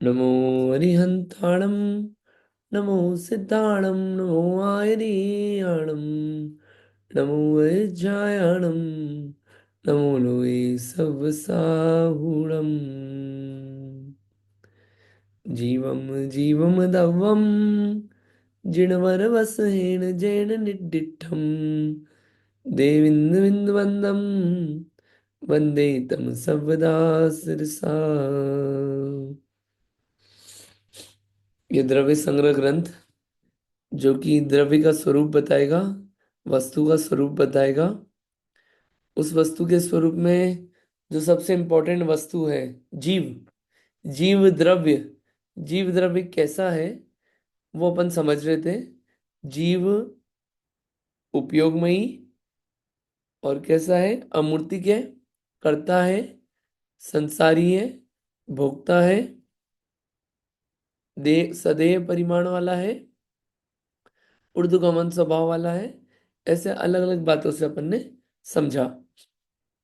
नमो अरिहन्ताणं नमो सिद्धाणं नमो आयरीयाणं नमो वैज्ञायाणं नमो लोये सवसाहुणम् जीवं जीवं दवं जिणवरवसहेन जैन निड्डिठं देविन्दुविन्दुवन्दं वन्दे तं सर्वदा शिरसा। ये द्रव्य संग्रह ग्रंथ जो कि द्रव्य का स्वरूप बताएगा, वस्तु का स्वरूप बताएगा। उस वस्तु के स्वरूप में जो सबसे इंपॉर्टेंट वस्तु है, जीव, जीव द्रव्य, जीव द्रव्य कैसा है वो अपन समझ रहे थे। जीव उपयोगमयी और कैसा है, अमूर्तिक है, करता है, संसारी है, भोगता है, दे सदैव परिमाण वाला है, ऊर्ध्वगमन स्वभाव वाला है। ऐसे अलग अलग बातों से अपन ने समझा।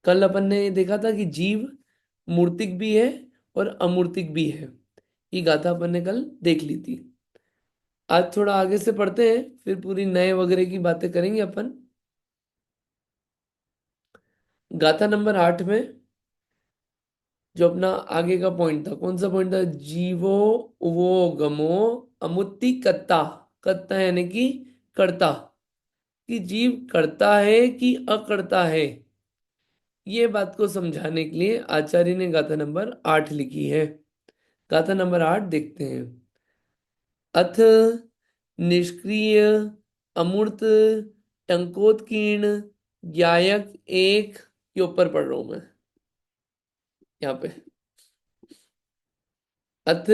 कल अपन ने देखा था कि जीव मूर्तिक भी है और अमूर्तिक भी है। ये गाथा अपन ने कल देख ली थी। आज थोड़ा आगे से पढ़ते हैं, फिर पूरी नए वगैरह की बातें करेंगे अपन। गाथा नंबर 8 में जो अपना आगे का पॉइंट था, कौन सा पॉइंट था? जीवो वो गमो अमुत्ति कत्ता। कत्ता यानी कि करता, कि जीव करता है कि अकर्ता है। ये बात को समझाने के लिए आचार्य ने गाथा नंबर 8 लिखी है। गाथा नंबर 8 देखते हैं। अथ निष्क्रिय अमूर्त टंकोत्कीर्ण ज्ञायक एक, ये ऊपर पढ़ रहा हूं मैं यहाँ पे। अथ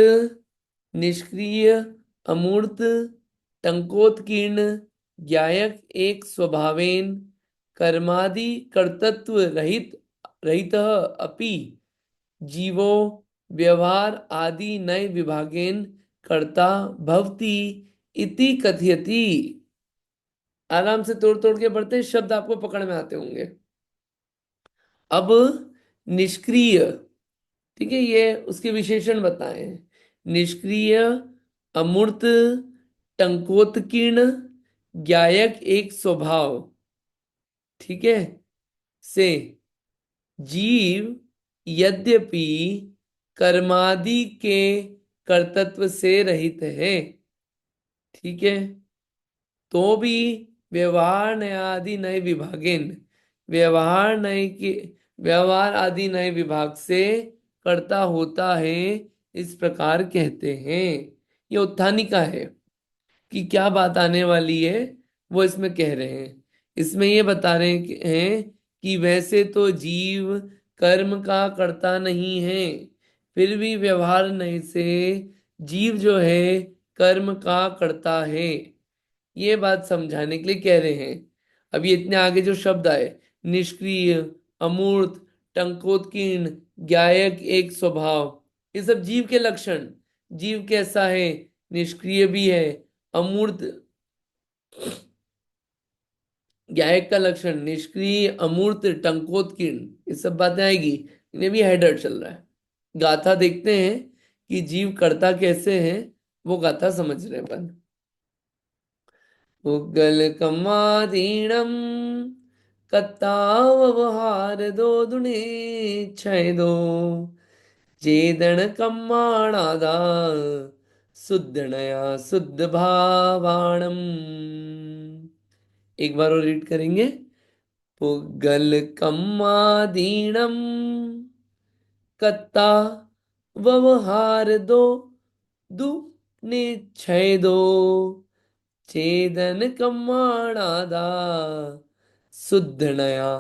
निष्क्रिय अमूर्त टंकोत्कीर्ण ज्ञायक एक स्वभावेन कर्मादि कर्तृत्व रहित रहित अपि जीवो व्यवहार आदि नए विभागेन कर्ता भवति इति कथयति। आराम से तोड़ तोड़ के पढ़ते हैं, शब्द आपको पकड़ में आते होंगे। अब निष्क्रिय, ठीक है, ये उसके विशेषण बताए हैं। निष्क्रिय, अमूर्त, टंकोत्कीर्ण, ज्ञायक एक स्वभाव, ठीक है, से जीव यद्यपि कर्मादि के कर्तृत्व से रहित है, ठीक है, तो भी व्यवहार नयादि नए विभागेन, व्यवहार नए के व्यवहार आदि नए विभाग से कर्ता होता है, इस प्रकार कहते हैं। ये उत्थानी का है कि क्या बात आने वाली है वो इसमें कह रहे हैं। इसमें ये बता रहे हैं कि वैसे तो जीव कर्म का करता नहीं है, फिर भी व्यवहार नहीं से जीव जो है कर्म का करता है। ये बात समझाने के लिए कह रहे हैं। अब ये इतने आगे जो शब्द आए, निष्क्रिय, अमूर्त, टंकोत्कीर्ण, ज्ञायक एक स्वभाव, ये सब जीव के लक्षण। जीव कैसा है? निष्क्रिय भी है, अमूर्त, ज्ञायक का लक्षण निष्क्रिय, अमूर्त, टंकोत्कीर्ण, ये सब बातें आएगी। इन्हें भी हेडर चल रहा है। गाथा देखते हैं कि जीव करता कैसे है, वो गाथा समझ रहे हैं अपन। उग्गल कमादीणम कत्तावहार दो दुने छय दो चेदन कम्माणादा शुद्धनया शुद्ध भावाणम। एक बार और रीड करेंगे। पुग्गल कम्मादीणम कत्ता व्यवहार दो दु निच्छय दो चेदन कम्माणादा शुद्ध नया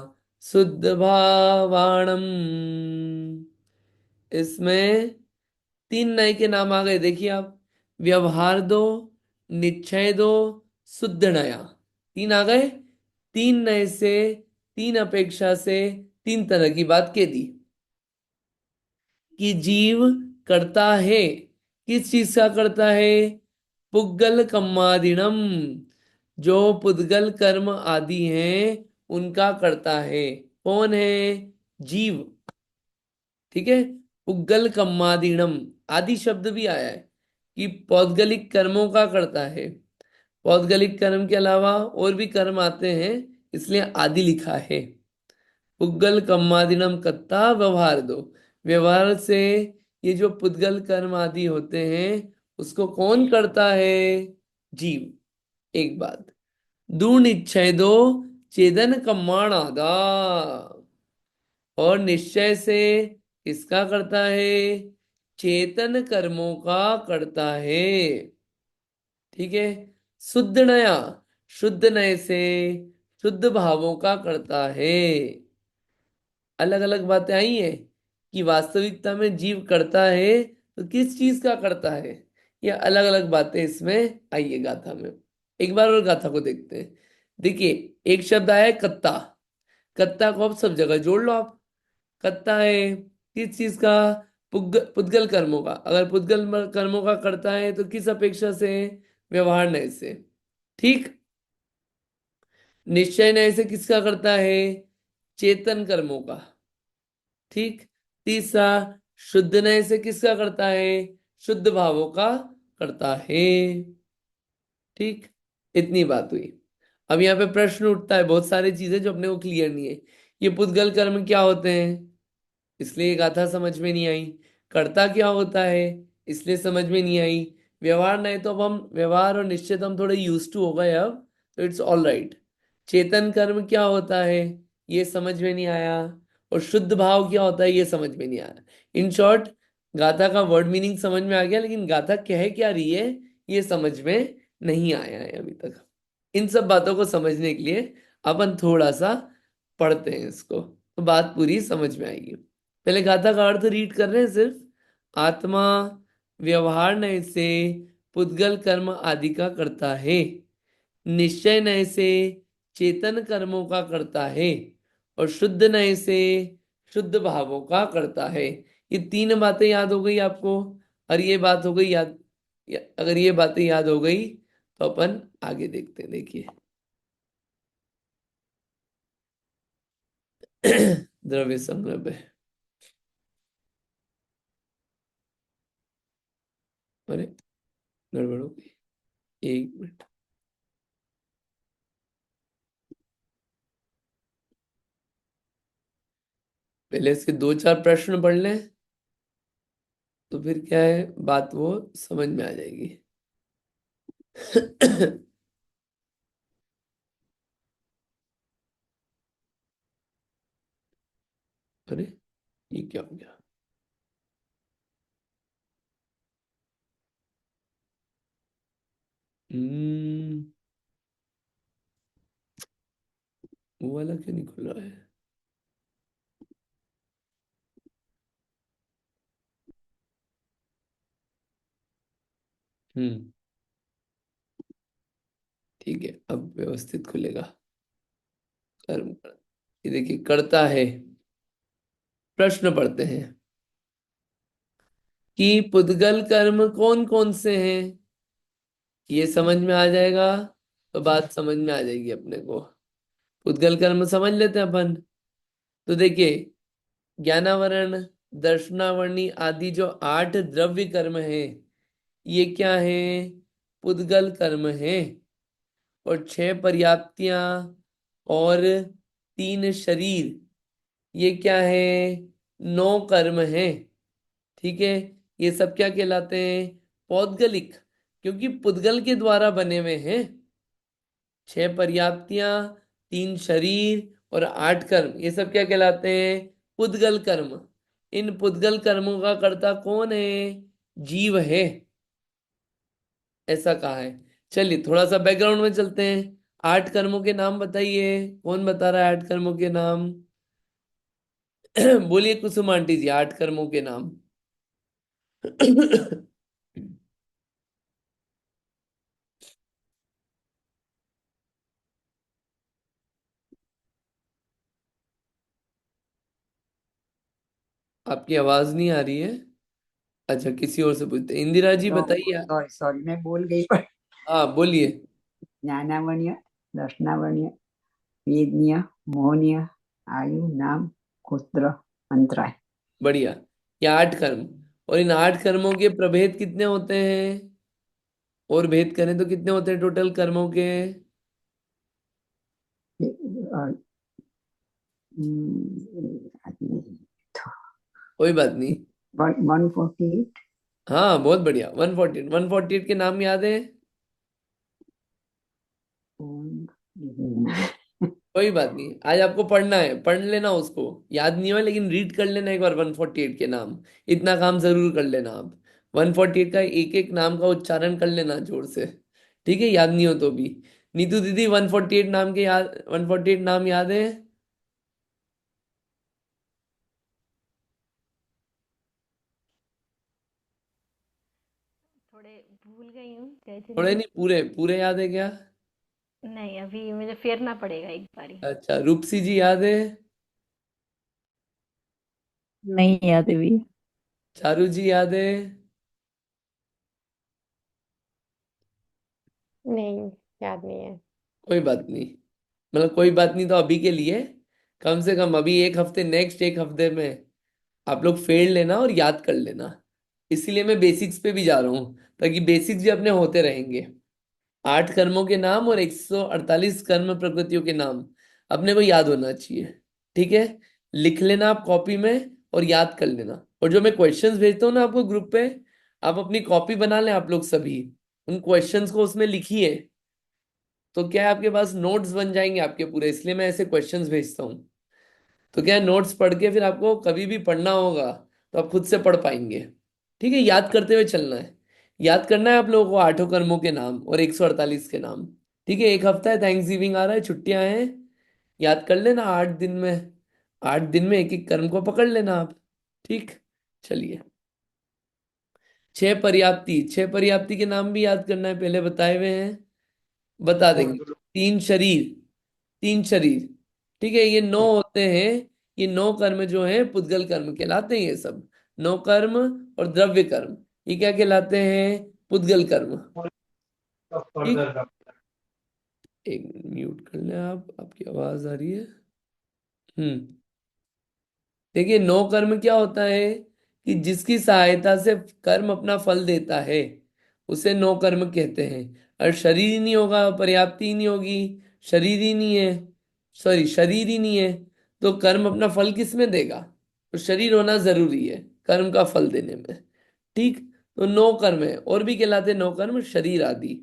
शुद्ध भावाणम। इसमें तीन नए के नाम आ गए, देखिए आप। व्यवहार दो, निश्चय दो, शुद्ध नया, तीन आ गए। तीन नए से, तीन अपेक्षा से तीन तरह की बात कह दी कि जीव करता है। किस चीज का करता है? पुग्गल कम्मादिणम, जो पुद्गल कर्म आदि हैं उनका करता है। कौन है? जीव, ठीक है। पुग्गल कम्मादिणम, आदि शब्द भी आया है कि पौद्गलिक कर्मों का करता है। पौद्गलिक कर्म के अलावा और भी कर्म आते हैं, इसलिए आदि लिखा है। पुद्गल कर्मादिनम कत्ता व्यवहार दो। व्यवहार से ये जो पुद्गल कर्म आदि होते हैं उसको कौन करता है? जीव। एक बात। दू निश्चय दो चेदन कम्माण आदा। और निश्चय से किसका करता है? चेतन कर्मों का करता है। ठीक है। शुद्ध नया, शुद्ध नय से शुद्ध भावों का करता है। अलग अलग बातें आई हैं कि वास्तविकता में जीव करता है तो किस चीज का करता है, ये अलग अलग बातें इसमें आई है गाथा में। एक बार और गाथा को देखते हैं। देखिए, एक शब्द आया है कत्ता। कत्ता को आप सब जगह जोड़ लो आप। कत्ता है किस चीज का? पुद्गल कर्मों का। अगर पुद्गल कर्मों का करता है तो किस अपेक्षा से? व्यवहार नय से। ठीक। निश्चय नय से किसका करता है? चेतन कर्मों का। ठीक। तीसरा, शुद्ध नय से किसका करता है? शुद्ध भावों का करता है। ठीक। इतनी बात हुई। अब यहाँ पे प्रश्न उठता है, बहुत सारी चीजें जो अपने को क्लियर नहीं है। ये पुद्गल कर्म क्या होते हैं, इसलिए ये गाथा समझ में नहीं आई। कर्ता क्या होता है, इसलिए समझ में नहीं आई। व्यवहार नहीं, तो अब हम व्यवहार और निश्चित हम थोड़े यूज टू हो गए अब, तो इट्स ऑल राइट। चेतन कर्म क्या होता है, ये समझ में नहीं आया। और शुद्ध भाव क्या होता है, ये समझ में नहीं आया। इन शॉर्ट, गाथा का वर्ड मीनिंग समझ में आ गया, लेकिन गाथा कह क्या रही है ये समझ में नहीं आया है अभी तक। इन सब बातों को समझने के लिए अपन थोड़ा सा पढ़ते हैं इसको, तो बात पूरी समझ में आएगी। पहले गाथा का अर्थ रीड कर रहे हैं सिर्फ। आत्मा व्यवहार नय से पुद्गल कर्म आदि का करता है। निश्चय नय से चेतन कर्मों का करता है। और शुद्ध नय से शुद्ध भावों का करता है। ये तीन बातें याद हो गई आपको? और ये बात हो गई याद। अगर ये बातें याद हो गई तो अपन आगे देखते हैं। देखिए द्रव्य संग्रह है। अरे, गड़बड़ हो गई। एक मिनट। पहले इसके दो चार प्रश्न पढ़ लें, तो फिर क्या है, बात वो समझ में आ जाएगी। अरे, ये क्या हो गया? हम्म। वो वाला क्यों नहीं खुल रहा है? हम्म। ठीक है, अब व्यवस्थित खुलेगा। कर्म कर, ये देखिए करता है। प्रश्न पढ़ते हैं कि पुद्गल कर्म कौन कौन से हैं। ये समझ में आ जाएगा तो बात समझ में आ जाएगी अपने को। पुद्गल कर्म समझ लेते हैं अपन। तो देखिए, ज्ञानावरण, दर्शनावरणी आदि जो 8 द्रव्य कर्म है, ये क्या है? पुद्गल कर्म है। और 6 पर्याप्तियां और 3 शरीर, ये क्या है? 9 कर्म है। ठीक है। ये सब क्या कहलाते हैं? पौद्गलिक। क्योंकि पुद्गल के द्वारा बने हुए हैं। 6 पर्याप्तियां, 3 शरीर और 8 कर्म, ये सब क्या कहलाते हैं? पुद्गल कर्म। इन पुद्गल कर्मों का कर्ता कौन है? जीव है, ऐसा कहा है। चलिए थोड़ा सा बैकग्राउंड में चलते हैं। 8 कर्मों के नाम बताइए, कौन बता रहा है 8 कर्मों के नाम? बोलिए कुसुम आंटी जी, 8 कर्मों के नाम। आपकी आवाज नहीं आ रही है। अच्छा, किसी और से पूछते हैं। इंदिरा जी बताइए। सॉरी सॉरी, मैं बोल गई पर। हाँ बोलिए। ज्ञानावण्य, दर्शनावण्य, वेदनीय, मोहनीय, आयु, नाम, गोत्र, अंतराय। बढ़िया। ये 8 कर्म। और इन 8 कर्मों के प्रभेद कितने होते हैं? और भेद करें तो कितने होते हैं टोटल कर्मों के? कोई बात नहीं। 148। हाँ बहुत बढ़िया, 148। 148 के नाम याद है? कोई बात नहीं, आज आपको पढ़ना है, पढ़ लेना उसको। याद नहीं हुआ लेकिन रीड कर लेना एक बार 148 के नाम। इतना काम जरूर कर लेना आप। 148 का एक एक नाम का उच्चारण कर लेना जोर से। ठीक है, याद नहीं हो तो भी। नीतू दीदी 148 नाम के याद, 148 नाम याद है? थोड़े भूल गई हूँ जय थोड़े जिनेन्द्र। नहीं, पूरे पूरे याद है क्या? नहीं, अभी मुझे फेरना पड़ेगा एक बारी। अच्छा, रूपसी जी याद है? नहीं याद है भी। चारू जी याद है? नहीं, याद नहीं है। कोई बात नहीं। मतलब कोई बात नहीं तो अभी के लिए, कम से कम अभी एक हफ्ते, नेक्स्ट एक हफ्ते में आप लोग फेर लेना और याद कर लेना। इसीलिए मैं बेसिक्स पे भी जा रहा हूँ, ताकि बेसिक्स भी अपने होते रहेंगे। 8 कर्मों के नाम और 148 कर्म प्रकृतियों के नाम अपने को याद होना चाहिए। ठीक है, लिख लेना आप कॉपी में और याद कर लेना। और जो मैं क्वेश्चंस भेजता हूँ ना आपको ग्रुप पे, आप अपनी कॉपी बना लें आप लोग सभी। उन क्वेश्चंस को उसमें लिखिए, तो क्या है आपके पास नोट्स बन जाएंगे आपके पूरे। इसलिए मैं ऐसे क्वेश्चंस भेजता हूँ। तो क्या है, नोट्स पढ़ के फिर आपको कभी भी पढ़ना होगा तो आप खुद से पढ़ पाएंगे। ठीक है, याद करते हुए चलना है। याद करना है आप लोगों को 8 कर्मों के नाम और 148 के नाम। ठीक है, एक हफ्ता है, थैंक्स गिविंग आ रहा है, छुट्टियां हैं। याद कर लेना 8 दिन में। 8 दिन में एक एक कर्म को पकड़ लेना आप। ठीक, चलिए। 6 पर्याप्ति, 6 पर्याप्ति के नाम भी याद करना है, पहले बताए हुए हैं, बता देंगे। 3 शरीर, 3 शरीर। ठीक है, ये 9 होते हैं। ये 9 कर्म जो हैं पुद्गल कर्म कहलाते हैं ये सब। 9 कर्म और द्रव्य कर्म, ये क्या कहलाते हैं? पुद्गल कर्म। ठीक, एक मिनट म्यूट कर लें आप, आपकी आवाज आ रही है। हम्म। देखिए, 9 कर्म क्या होता है कि जिसकी सहायता से कर्म अपना फल देता है, उसे 9 कर्म कहते हैं। और शरीर ही नहीं होगा, पर्याप्ति ही नहीं होगी, शरीर ही नहीं है, सॉरी शरीर ही नहीं है, तो कर्म अपना फल किस में देगा? तो शरीर होना जरूरी है कर्म का फल देने में। ठीक, तो 9 कर्म है, और भी कहलाते हैं 9 कर्म, शरीर आदि।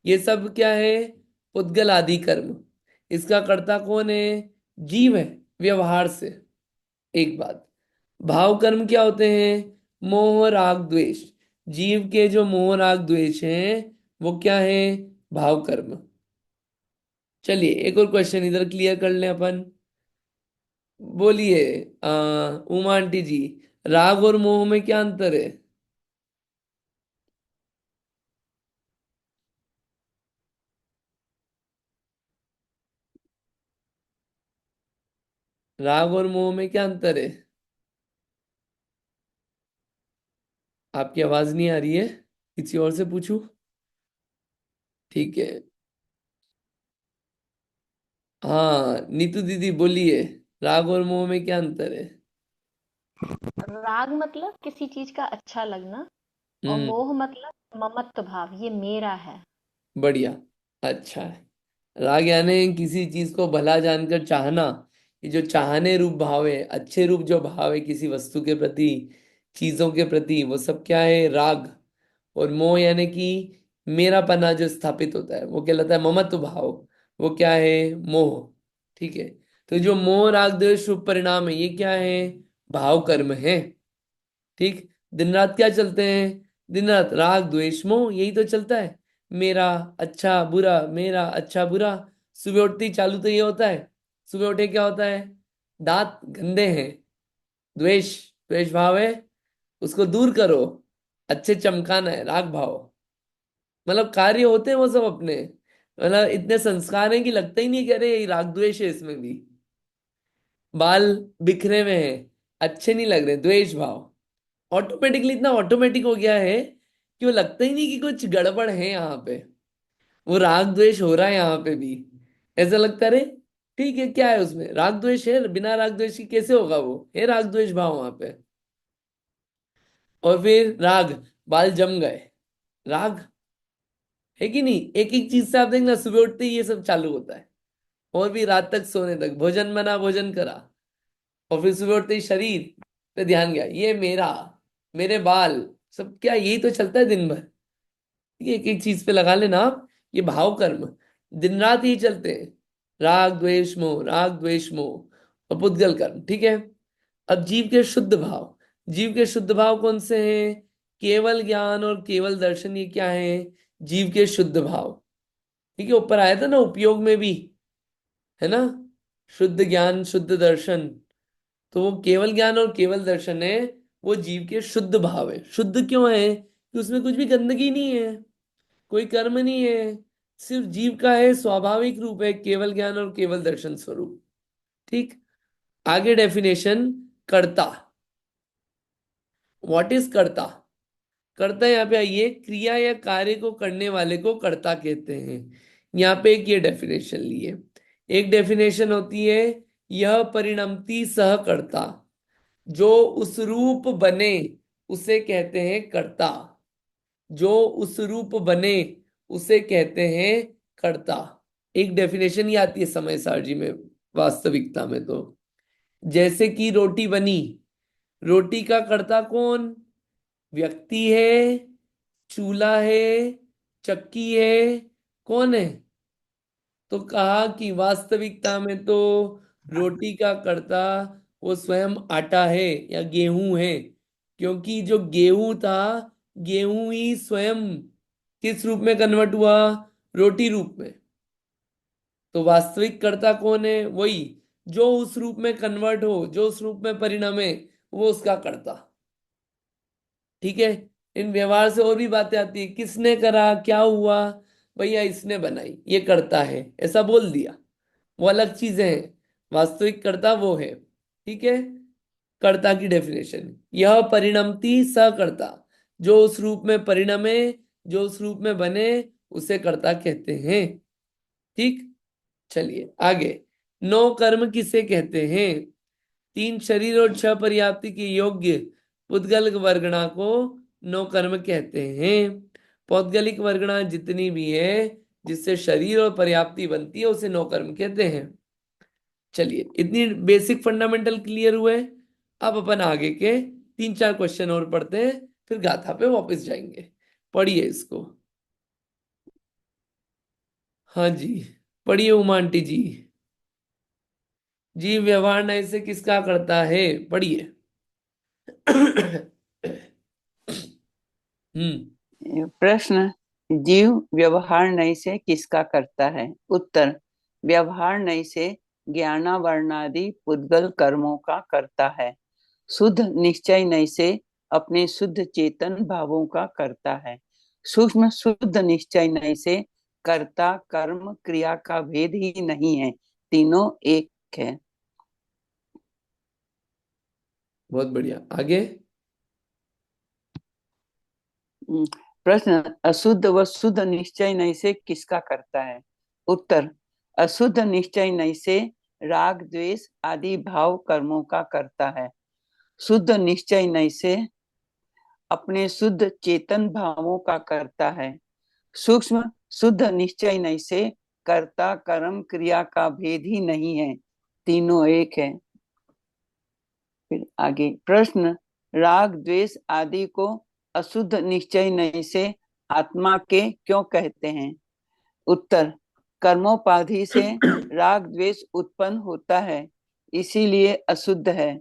ये सब क्या है? पुद्गल आदि कर्म। इसका कर्ता कौन है? जीव है, व्यवहार से। एक बात, भाव कर्म क्या होते हैं? मोह राग द्वेष। जीव के जो मोह राग द्वेष हैं, वो क्या है? भाव कर्म। चलिए एक और क्वेश्चन इधर क्लियर कर लें अपन। बोलिए, उमा आंटी जी, राग और मोह में क्या अंतर है? राग और मोह में क्या अंतर है? आपकी आवाज नहीं आ रही है, किसी और से पूछूं? ठीक है। हाँ नीतू दीदी बोलिए, राग और मोह में क्या अंतर है? राग मतलब किसी चीज का अच्छा लगना, और हम्म, मोह मतलब ममत्व भाव, ये मेरा है। बढ़िया, अच्छा है। राग यानी किसी चीज को भला जानकर चाहना। ये जो चाहने रूप भाव है, अच्छे रूप जो भाव है किसी वस्तु के प्रति, चीजों के प्रति, वो सब क्या है? राग। और मोह यानी कि मेरा पना जो स्थापित होता है, वो कहलाता है ममत्व भाव। वो क्या है? मोह। ठीक है, तो जो मोह राग द्वेष रूप परिणाम है, ये क्या है? भाव कर्म है। ठीक, दिन रात क्या चलते हैं? दिन रात राग द्वेष मोह, यही तो चलता है। मेरा अच्छा बुरा, मेरा अच्छा बुरा। सुबह उठते ही चालू तो ये होता है। सुबह उठे क्या होता है? दांत गंदे हैं, द्वेष, द्वेष भाव है, उसको दूर करो, अच्छे चमकाना है, राग भाव। मतलब कार्य होते हैं वो सब अपने, मतलब इतने संस्कार हैं कि लगता ही नहीं कि अरे ये राग द्वेष है इसमें भी। बाल बिखरे हुए हैं, अच्छे नहीं लग रहे, द्वेष भाव। ऑटोमेटिकली इतना ऑटोमेटिक हो गया है कि वो लगता ही नहीं कि कुछ गड़बड़ है यहाँ पे। वो राग द्वेष हो रहा है यहाँ पे भी, ऐसा लगता है रे, ठीक है क्या है उसमें, राग द्वेष है, बिना राग द्वेष की कैसे होगा? वो है राग द्वेष भाव वहां पे। और फिर राग, बाल जम गए, राग है कि नहीं। एक एक चीज से आप देखना, सुबह उठते ही ये सब चालू होता है, और भी रात तक सोने तक, भोजन बना भोजन करा, और फिर सुबह उठते ही शरीर पे ध्यान गया, ये मेरा, मेरे बाल, सब क्या यही तो चलता है दिन भर। ये एक एक चीज पे लगा लेना आप, ये भाव कर्म दिन रात यही चलते हैं, राग द्वेष मोह, राग द्वेष मोह और पुद्गल कर्म, ठीक है। अब जीव के शुद्ध भाव, जीव के शुद्ध भाव कौन से हैं? केवल ज्ञान और केवल दर्शन, ये क्या है? जीव के शुद्ध भाव, ठीक है। ऊपर आया था ना उपयोग में भी, है ना, शुद्ध ज्ञान शुद्ध दर्शन। तो वो केवल ज्ञान और केवल दर्शन है, वो जीव के शुद्ध भाव है। शुद्ध क्यों है? कि उसमें कुछ भी गंदगी नहीं है, कोई कर्म नहीं है, सिर्फ जीव का है स्वाभाविक रूप है, केवल ज्ञान और केवल दर्शन स्वरूप, ठीक। आगे डेफिनेशन, कर्ता। व्हाट इज कर्ता? कर्ता यहाँ पे आइए, क्रिया या कार्य को करने वाले को कर्ता कहते हैं। यहाँ पे एक ये डेफिनेशन लिए, एक डेफिनेशन होती है, यह परिणमती सह कर्ता, जो उस रूप बने उसे कहते हैं कर्ता, जो उस रूप बने उसे कहते हैं कर्ता। एक डेफिनेशन ही आती है समय सारणी में, वास्तविकता में तो, जैसे कि रोटी बनी, रोटी का कर्ता कौन? व्यक्ति है, चूल्हा है, चक्की है, कौन है? तो कहा कि वास्तविकता में तो रोटी का कर्ता वो स्वयं आटा है या गेहूं है, क्योंकि जो गेहूं था, गेहूं ही स्वयं किस रूप में कन्वर्ट हुआ? रोटी रूप में। तो वास्तविक कर्ता कौन है? वही जो उस रूप में कन्वर्ट हो, जो उस रूप में परिणमे, वो उसका कर्ता, ठीक है। इन व्यवहार से और भी बातें आती है, किसने करा, क्या हुआ? भैया इसने बनाई, ये करता है, ऐसा बोल दिया, वो अलग चीजें हैं। वास्तविक कर्ता वो है, ठीक है। कर्ता की डेफिनेशन, यह परिणमती सकर्ता, जो उस रूप में परिणमे, जो उस रूप में बने, उसे कर्ता कहते हैं, ठीक। चलिए आगे, नौ कर्म किसे कहते हैं? तीन शरीर और छह पर्याप्ति के योग्य पुद्गलिक वर्गणा को नौ कर्म कहते हैं। पौद्गलिक वर्गणा जितनी भी है जिससे शरीर और पर्याप्ति बनती है, उसे नौ कर्म कहते हैं। चलिए इतनी बेसिक फंडामेंटल क्लियर हुए। अब अपन आगे के तीन चार क्वेश्चन और पढ़ते हैं, फिर गाथा पे वापस जाएंगे। पढ़िए इसको। हाँ जी, पढ़िए उमा आंटी जी। जीव व्यवहार नय से किसका करता है? पढ़िए। प्रश्न, जीव व्यवहार नय से किसका करता है? उत्तर, व्यवहार नय से ज्ञानावरणादि पुद्गल कर्मों का करता है। शुद्ध निश्चय नय से अपने शुद्ध चेतन भावों का करता है। सूक्ष्म शुद्ध निश्चय नय से कर्ता कर्म क्रिया का भेद ही नहीं है, तीनों एक है। बहुत बढ़िया, आगे। प्रश्न, अशुद्ध व शुद्ध निश्चय नय से किसका करता है? उत्तर, अशुद्ध निश्चय नय से राग द्वेष आदि भाव कर्मों का करता है। शुद्ध निश्चय नय से अपने शुद्ध चेतन भावों का करता है। सूक्ष्म शुद्ध निश्चय नय से कर्ता कर्म क्रिया का भेद ही नहीं है, तीनों एक है। फिर आगे प्रश्न, राग द्वेष आदि को अशुद्ध निश्चय नय से आत्मा के क्यों कहते हैं? उत्तर, कर्मोपाधि से राग द्वेष उत्पन्न होता है, इसीलिए अशुद्ध है।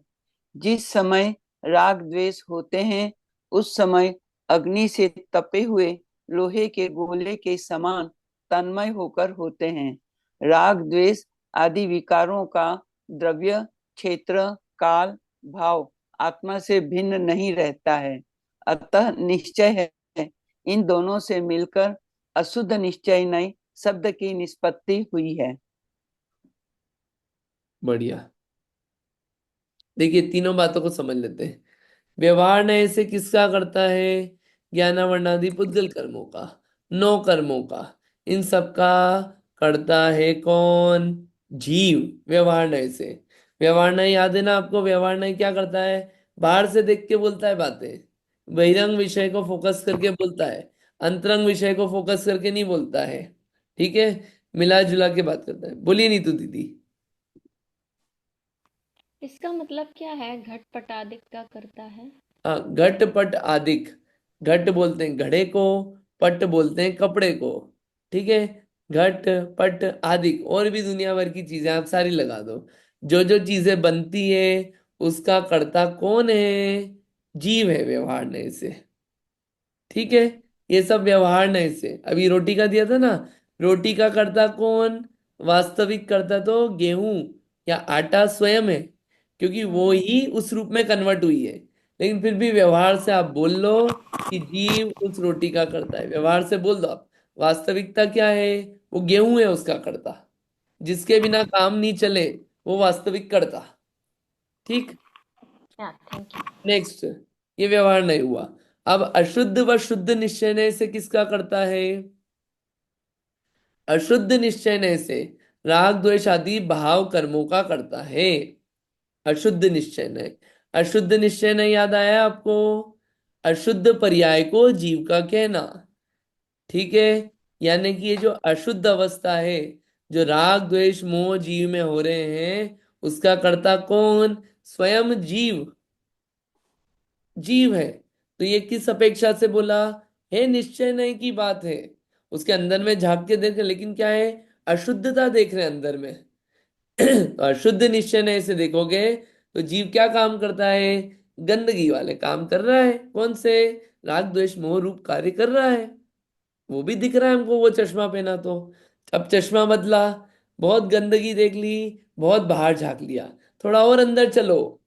जिस समय राग द्वेष होते हैं उस समय अग्नि से तपे हुए लोहे के गोले के समान तन्मय होकर होते हैं। राग द्वेष आदि विकारों का द्रव्य क्षेत्र काल भाव आत्मा से भिन्न नहीं रहता है, अतः निश्चय है इन दोनों से मिलकर अशुद्ध निश्चय नय शब्द की निष्पत्ति हुई है। बढ़िया, देखिए तीनों बातों को समझ लेते हैं। व्यवहार नय से किसका करता है? ज्ञानावरणादि पुद्गल कर्मों का, नौ कर्मों का, इन सब का करता है कौन? जीव। व्यवहार नय से, व्यवहार नय याद है ना आपको? व्यवहार नय क्या करता है? बाहर से देख के बोलता है बातें, बहिरंग विषय को फोकस करके बोलता है, अंतरंग विषय को फोकस करके नहीं बोलता है। ठीक है, मिला जुला के बात करता है। बोलिए नीतू दीदी। इसका मतलब क्या है? घट पटादिक का करता है। हाँ, घट पट आदिक। घट बोलते हैं घड़े को, पट बोलते हैं कपड़े को। ठीक है, घट पट आदिक, और भी दुनिया भर की चीजें आप सारी लगा दो। जो जो चीजें बनती है उसका कर्ता कौन है? जीव है, व्यवहार नहीं से। ठीक है, ये सब व्यवहार नहीं से। अभी रोटी का दिया था ना, रोटी का कर्ता कौन? वास्तविक कर्ता तो गेहूं या आटा स्वयं है, क्योंकि वो ही उस रूप में कन्वर्ट हुई है। लेकिन फिर भी व्यवहार से आप बोल लो कि जीव उस रोटी का कर्ता है, व्यवहार से बोल दो आप। वास्तविकता क्या है? वो गेहूं है उसका कर्ता, जिसके बिना काम नहीं चले, वो वास्तविक कर्ता। ठीक। या थैंक यू। नेक्स्ट, ये व्यवहार नहीं हुआ। अब अशुद्ध व शुद्ध निश्चय से किसका करता है? अशुद्ध निश्चय से राग द्वेष आदि भाव कर्मों का करता है। अशुद्ध निश्चय, अशुद्ध निश्चय याद आया आपको? अशुद्ध पर्याय को जीव का कहना। ठीक है, यानी कि ये जो अशुद्ध अवस्था है, जो राग द्वेष मोह जीव में हो रहे हैं, उसका कर्ता कौन? स्वयं जीव। जीव है। तो ये किस अपेक्षा से बोला है? निश्चय नहीं की बात है। उसके अंदर में झांक के देख रहे, लेकिन क्या है? अशुद्धता देख रहे हैं अंदर में। तो अशुद्ध निश्चय नहीं से देखोगे तो जीव क्या काम करता है? गंदगी वाले काम कर रहा है। कौन से? राग द्वेष मोह रूप कार्य कर रहा है। वो भी दिख रहा है हमको, वो चश्मा पहना तो। अब चश्मा बदला, बहुत गंदगी देख ली, बहुत बाहर झांक लिया, थोड़ा और अंदर चलो,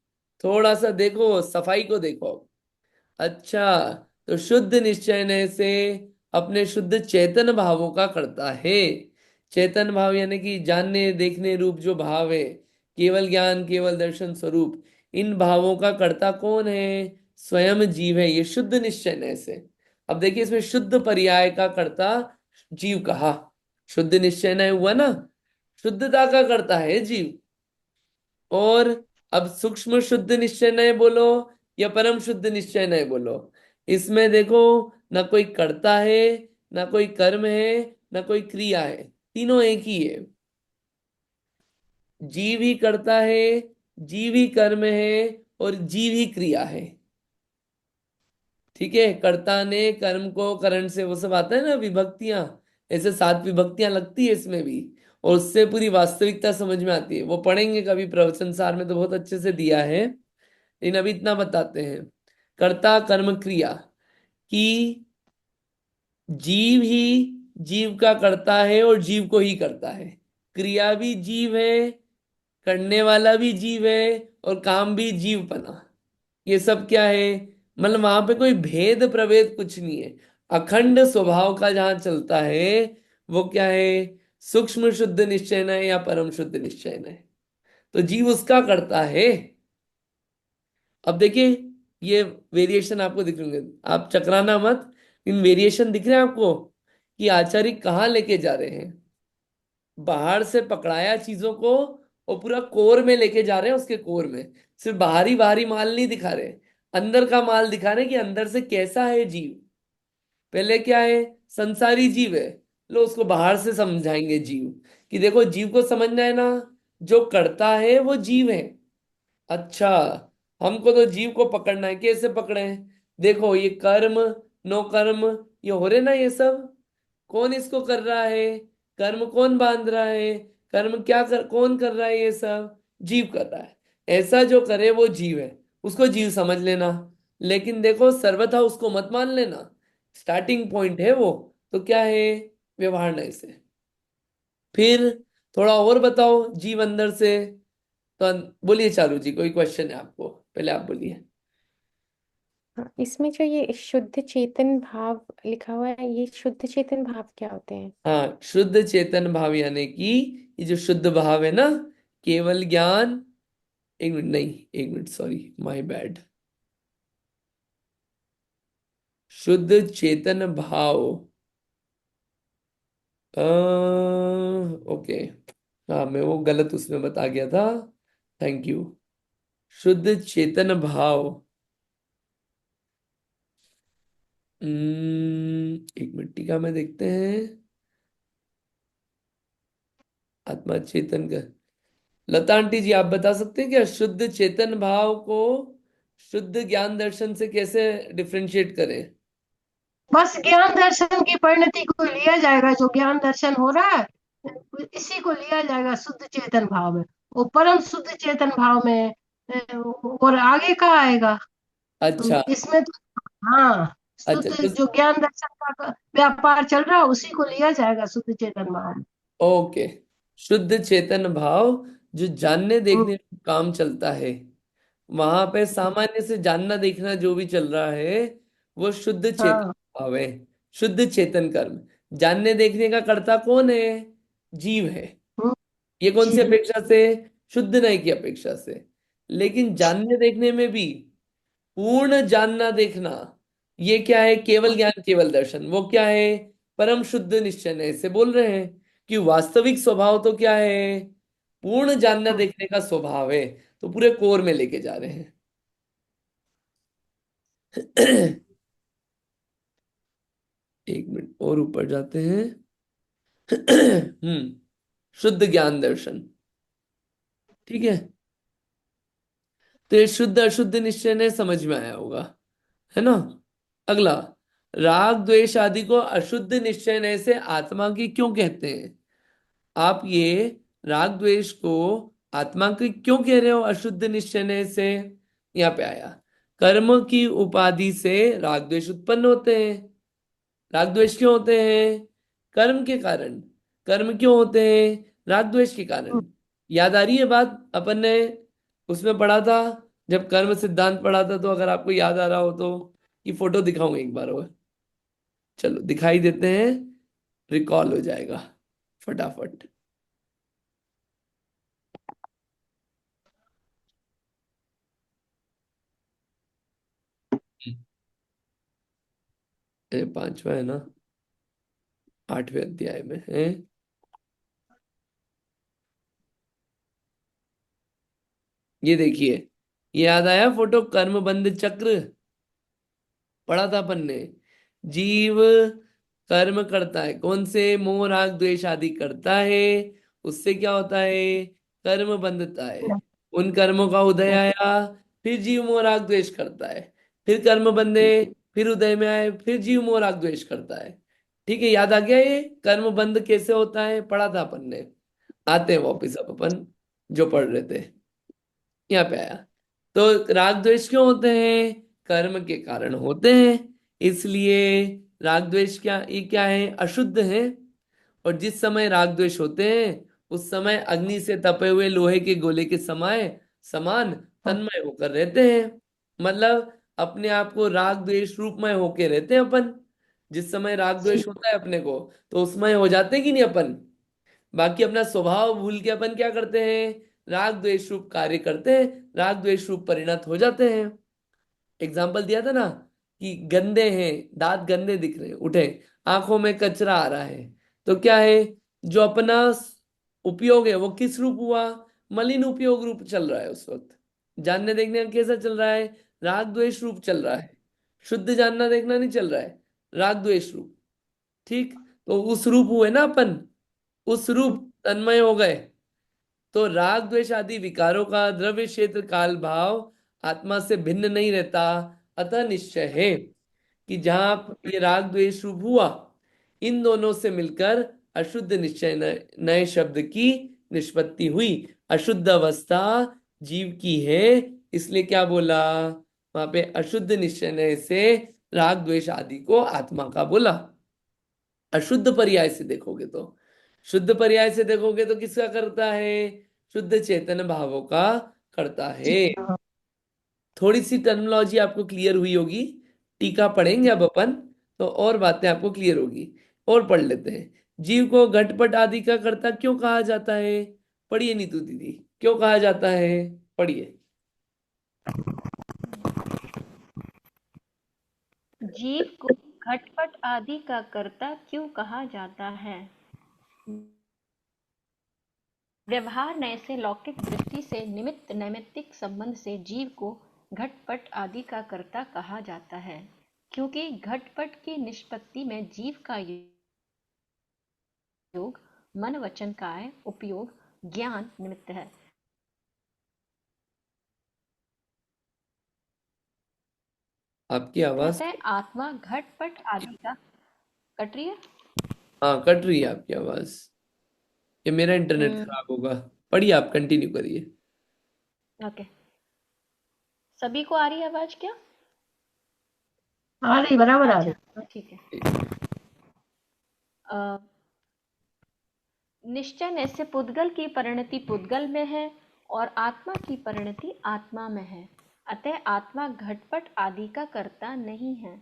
थोड़ा सा देखो, सफाई को देखो। अच्छा, तो शुद्ध निश्चय से अपने शुद्ध चेतन भावों का करता है। चेतन भाव यानी कि जानने देखने रूप जो भाव है, केवल ज्ञान केवल दर्शन स्वरूप, इन भावों का कर्ता कौन है? स्वयं जीव है। ये शुद्ध निश्चय से। अब देखिए, इसमें शुद्ध पर्याय का कर्ता जीव कहा। शुद्ध निश्चय हुआ ना, शुद्धता का करता है जीव। और अब सूक्ष्म शुद्ध निश्चय नहीं बोलो या परम शुद्ध निश्चय नहीं बोलो, इसमें देखो, ना कोई कर्ता है, ना कोई कर्म है, ना कोई क्रिया है, तीनों एक ही है। जीव ही करता है, जीव ही कर्म है, और जीव ही क्रिया है। ठीक है, कर्ता ने कर्म को करण से, वो सब आता है ना विभक्तियां, ऐसे 7 विभक्तियां लगती है इसमें भी, और उससे पूरी वास्तविकता समझ में आती है। वो पढ़ेंगे कभी प्रवचन सार में, तो बहुत अच्छे से दिया है। लेकिन अभी इतना बताते हैं, कर्ता कर्म क्रिया कि जीव ही जीव का करता है और जीव को ही करता है। क्रिया भी जीव है, करने वाला भी जीव है, और काम भी जीव बना। ये सब क्या है? मतलब वहां पे कोई भेद प्रभेद कुछ नहीं है। अखंड स्वभाव का जहां चलता है, वो क्या है? सूक्ष्म शुद्ध निश्चय है या परम शुद्ध निश्चय है। तो जीव उसका करता है। अब देखिए, ये वेरिएशन आपको दिख रहे होंगे, आप चकराना मत। इन वेरिएशन दिख रहे हैं आपको कि आचार्य कहाँ लेके जा रहे हैं? बाहर से पकड़ाया चीजों को और पूरा कोर में लेके जा रहे हैं, उसके कोर में। सिर्फ बाहरी बाहरी माल नहीं दिखा रहे, अंदर का माल दिखा रहे हैं कि अंदर से कैसा है जीव। पहले क्या है? संसारी जीव है, लो उसको बाहर से समझाएंगे जीव, कि देखो जीव को समझना है ना, जो करता है वो जीव है। अच्छा, हमको तो जीव को पकड़ना है। कैसे पकड़े? देखो, ये कर्म, नो कर्म, ये हो रहे ना ये सब, कौन इसको कर रहा है? कर्म कौन बांध रहा है? कर्म कौन कर रहा है? ये सब जीव कर रहा है। ऐसा जो करे वो जीव है, उसको जीव समझ लेना। लेकिन देखो, सर्वथा उसको मत मान लेना, स्टार्टिंग पॉइंट है वो। तो क्या है? व्यवहार नहीं से। फिर थोड़ा और बताओ जीव अंदर से। तो बोलिए चारू जी, कोई क्वेश्चन है आपको? पहले आप बोलिए। हाँ, इसमें जो ये शुद्ध चेतन भाव लिखा हुआ है, ये शुद्ध चेतन भाव क्या होते हैं? हाँ, शुद्ध चेतन भाव यानी कि ये जो शुद्ध भाव है ना, केवल ज्ञान, एक मिनट, नहीं, एक मिनट, सॉरी, माय बैड। शुद्ध चेतन भाव, ओके, हाँ, मैं वो गलत उसमें बता गया था। Thank you. शुद्ध चेतन भाव, एक मिनट, टीका में देखते हैं। आत्मा चेतन का, लता आंटी जी आप बता सकते हैं क्या शुद्ध चेतन भाव को शुद्ध ज्ञान दर्शन से कैसे डिफरेंशिएट करें? बस ज्ञान दर्शन की परिणति को लिया जाएगा, जो ज्ञान दर्शन हो रहा है इसी को लिया जाएगा शुद्ध चेतन भाव में। वो परम शुद्ध चेतन भाव में और आगे का आएगा। अच्छा इसमें तो हाँ, अच्छा, शुद्ध जो ज्ञान दर्शन का व्यापार चल रहा है उसी को लिया जाएगा शुद्ध चेतन भाव में। ओके, शुद्ध चेतन भाव जो जानने हम्म, देखने का काम चलता है, वहां पे सामान्य से जानना देखना जो भी चल रहा है वो शुद्ध चेतन हाँ। भाव है। शुद्ध चेतन कर्म, जानने देखने का कर्ता कौन है? जीव है। हम्म, ये कौन सी जी। अपेक्षा से? शुद्ध नहीं की अपेक्षा से। लेकिन जानने देखने में भी पूर्ण जानना देखना, ये क्या है? केवल ज्ञान केवल दर्शन, वो क्या है? परम शुद्ध निश्चय है। इसे बोल रहे हैं कि वास्तविक स्वभाव तो क्या है? पूर्ण जानना देखने का स्वभाव है। तो पूरे कोर में लेके जा रहे हैं। एक मिनट और ऊपर जाते हैं। शुद्ध ज्ञान दर्शन, ठीक है। तो ये शुद्ध अशुद्ध निश्चय ने समझ में आया होगा, है ना। अगला, राग द्वेष आदि को अशुद्ध निश्चय से आत्मा की क्यों कहते हैं? आप ये राग द्वेष को आत्मा की क्यों कह रहे हो अशुद्ध निश्चय से? यहाँ पे आया, कर्म की उपाधि से राग द्वेष उत्पन्न होते हैं। राग द्वेष क्यों होते हैं? कर्म के कारण। कर्म क्यों होते हैं? राग द्वेष के कारण। याद आ रही है बात? अपन ने उसमें पढ़ा था, जब कर्म सिद्धांत पढ़ा था। तो अगर आपको याद आ रहा हो तो ये फोटो दिखाऊं एक बार और, चलो दिखाई देते हैं, रिकॉल हो जाएगा फटाफट। ये पांचवा है ना, आठवें अध्याय में है। ये देखिए, ये याद आया फोटो, कर्म बंध चक्र पढ़ा था अपन ने। जीव कर्म करता है, कौन से? मोह राग द्वेष आदि करता है। उससे क्या होता है? कर्म बंधता है। उन कर्मों का उदय आया, फिर जीव मोह राग द्वेष करता है। फिर कर्म बंधे, फिर उदय में आए, फिर जीव मोह राग द्वेष करता है। ठीक है, याद आ गया ये कर्म बंध कैसे होता है? पढ़ा था अपन ने। आते हैं वापिस अब अपन जो पढ़ रहे थे, यहाँ पे आया। तो राग द्वेष क्यों होते हैं? कर्म के कारण होते हैं। इसलिए राग द्वेष क्या, ये क्या है? अशुद्ध है। और जिस समय राग द्वेष होते हैं उस समय अग्नि से तपे हुए लोहे के गोले के समान तन्मय होकर रहते हैं। मतलब अपने आप को राग द्वेष रूपमय होके रहते हैं अपन। जिस समय राग द्वेष होता है अपने को, तो उसमय हो जाते हैं कि नहीं अपन। बाकी अपना स्वभाव भूल के अपन क्या करते हैं? राग द्वेष रूप कार्य करते हैं, राग द्वेष रूप परिणत हो जाते हैं। एग्जाम्पल दिया था ना कि गंदे हैं, दांत गंदे दिख रहे हैं, उठे, आंखों में कचरा आ रहा है, तो क्या है? जो अपना उपयोग है वो किस रूप हुआ? मलिन उपयोग रूप चल रहा है उस वक्त। जानने देखने का कैसा चल रहा है? राग द्वेष रूप चल रहा है। शुद्ध जानना देखना नहीं चल रहा है, राग द्वेष रूप। ठीक, तो उस रूप हुए ना अपन, उस रूप तन्मय हो गए। तो राग द्वेष आदि विकारों का द्रव्य क्षेत्र काल भाव आत्मा से भिन्न नहीं रहता। अतः निश्चय है कि जहां ये राग द्वेष रूप हुआ, इन दोनों से मिलकर अशुद्ध निश्चय नए शब्द की निष्पत्ति हुई। अशुद्ध अवस्था जीव की है, इसलिए क्या बोला वहां पे? अशुद्ध निश्चय नए से राग द्वेष आदि को आत्मा का बोला। अशुद्ध पर्याय से देखोगे तो, शुद्ध पर्याय से देखोगे तो किसका करता है? शुद्ध चेतन भावों का करता है। थोड़ी सी टर्मिनोलॉजी आपको क्लियर हुई होगी, टीका पढ़ेंगे अब अपन तो और बातें आपको क्लियर होगी। और पढ़ लेते हैं, जीव को घटपट आदि का कर्ता क्यों कहा जाता है? पढ़िए नीतू दीदी, क्यों कहा जाता है? पढ़िए। जीव को घटपट आदि का कर्ता क्यों कहा जाता है? व्यवहार नय से लौकिक दृष्टि से निमित्त नैमित्तिक संबंध से जीव को घटपट आदि का कर्ता कहा जाता है। क्योंकि घटपट की निष्पत्ति में जीव का योग मन वचन काय उपयोग ज्ञान निमित्त है। आपकी आवाज अतः आत्मा घटपट आदि का कट रही है। हाँ कट रही है आपकी आवाज। ये मेरा इंटरनेट खराब होगा। पढ़िए, आप कंटिन्यू करिए। ओके, सभी को आ रही है आवाज क्या? आ रही, बराबर आ रही। अच्छा ठीक है। निश्चय निश्चय पुद्गल की परिणति पुद्गल में है और आत्मा की परिणति आत्मा में है। अतः आत्मा घटपट आदि का कर्ता नहीं है।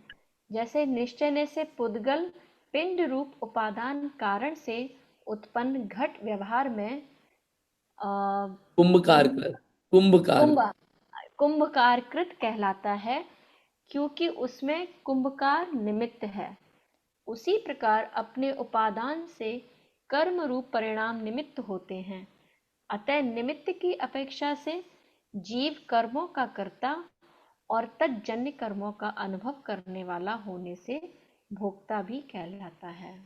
जैसे निश्चय निश्चय पुद्गल पिंड रूप उपादान कारण से उत्पन्न घट व्यवहार में कुंभकार कर कुंभकार कुंभ कुंभकारकृत कहलाता है, क्योंकि उसमें कुंभकार निमित्त है। उसी प्रकार अपने उपादान से कर्म रूप परिणाम निमित्त होते हैं। अतः निमित्त की अपेक्षा से जीव कर्मों का कर्ता और तज्जन्य कर्मों का अनुभव करने वाला होने से भोक्ता भी कहलाता है।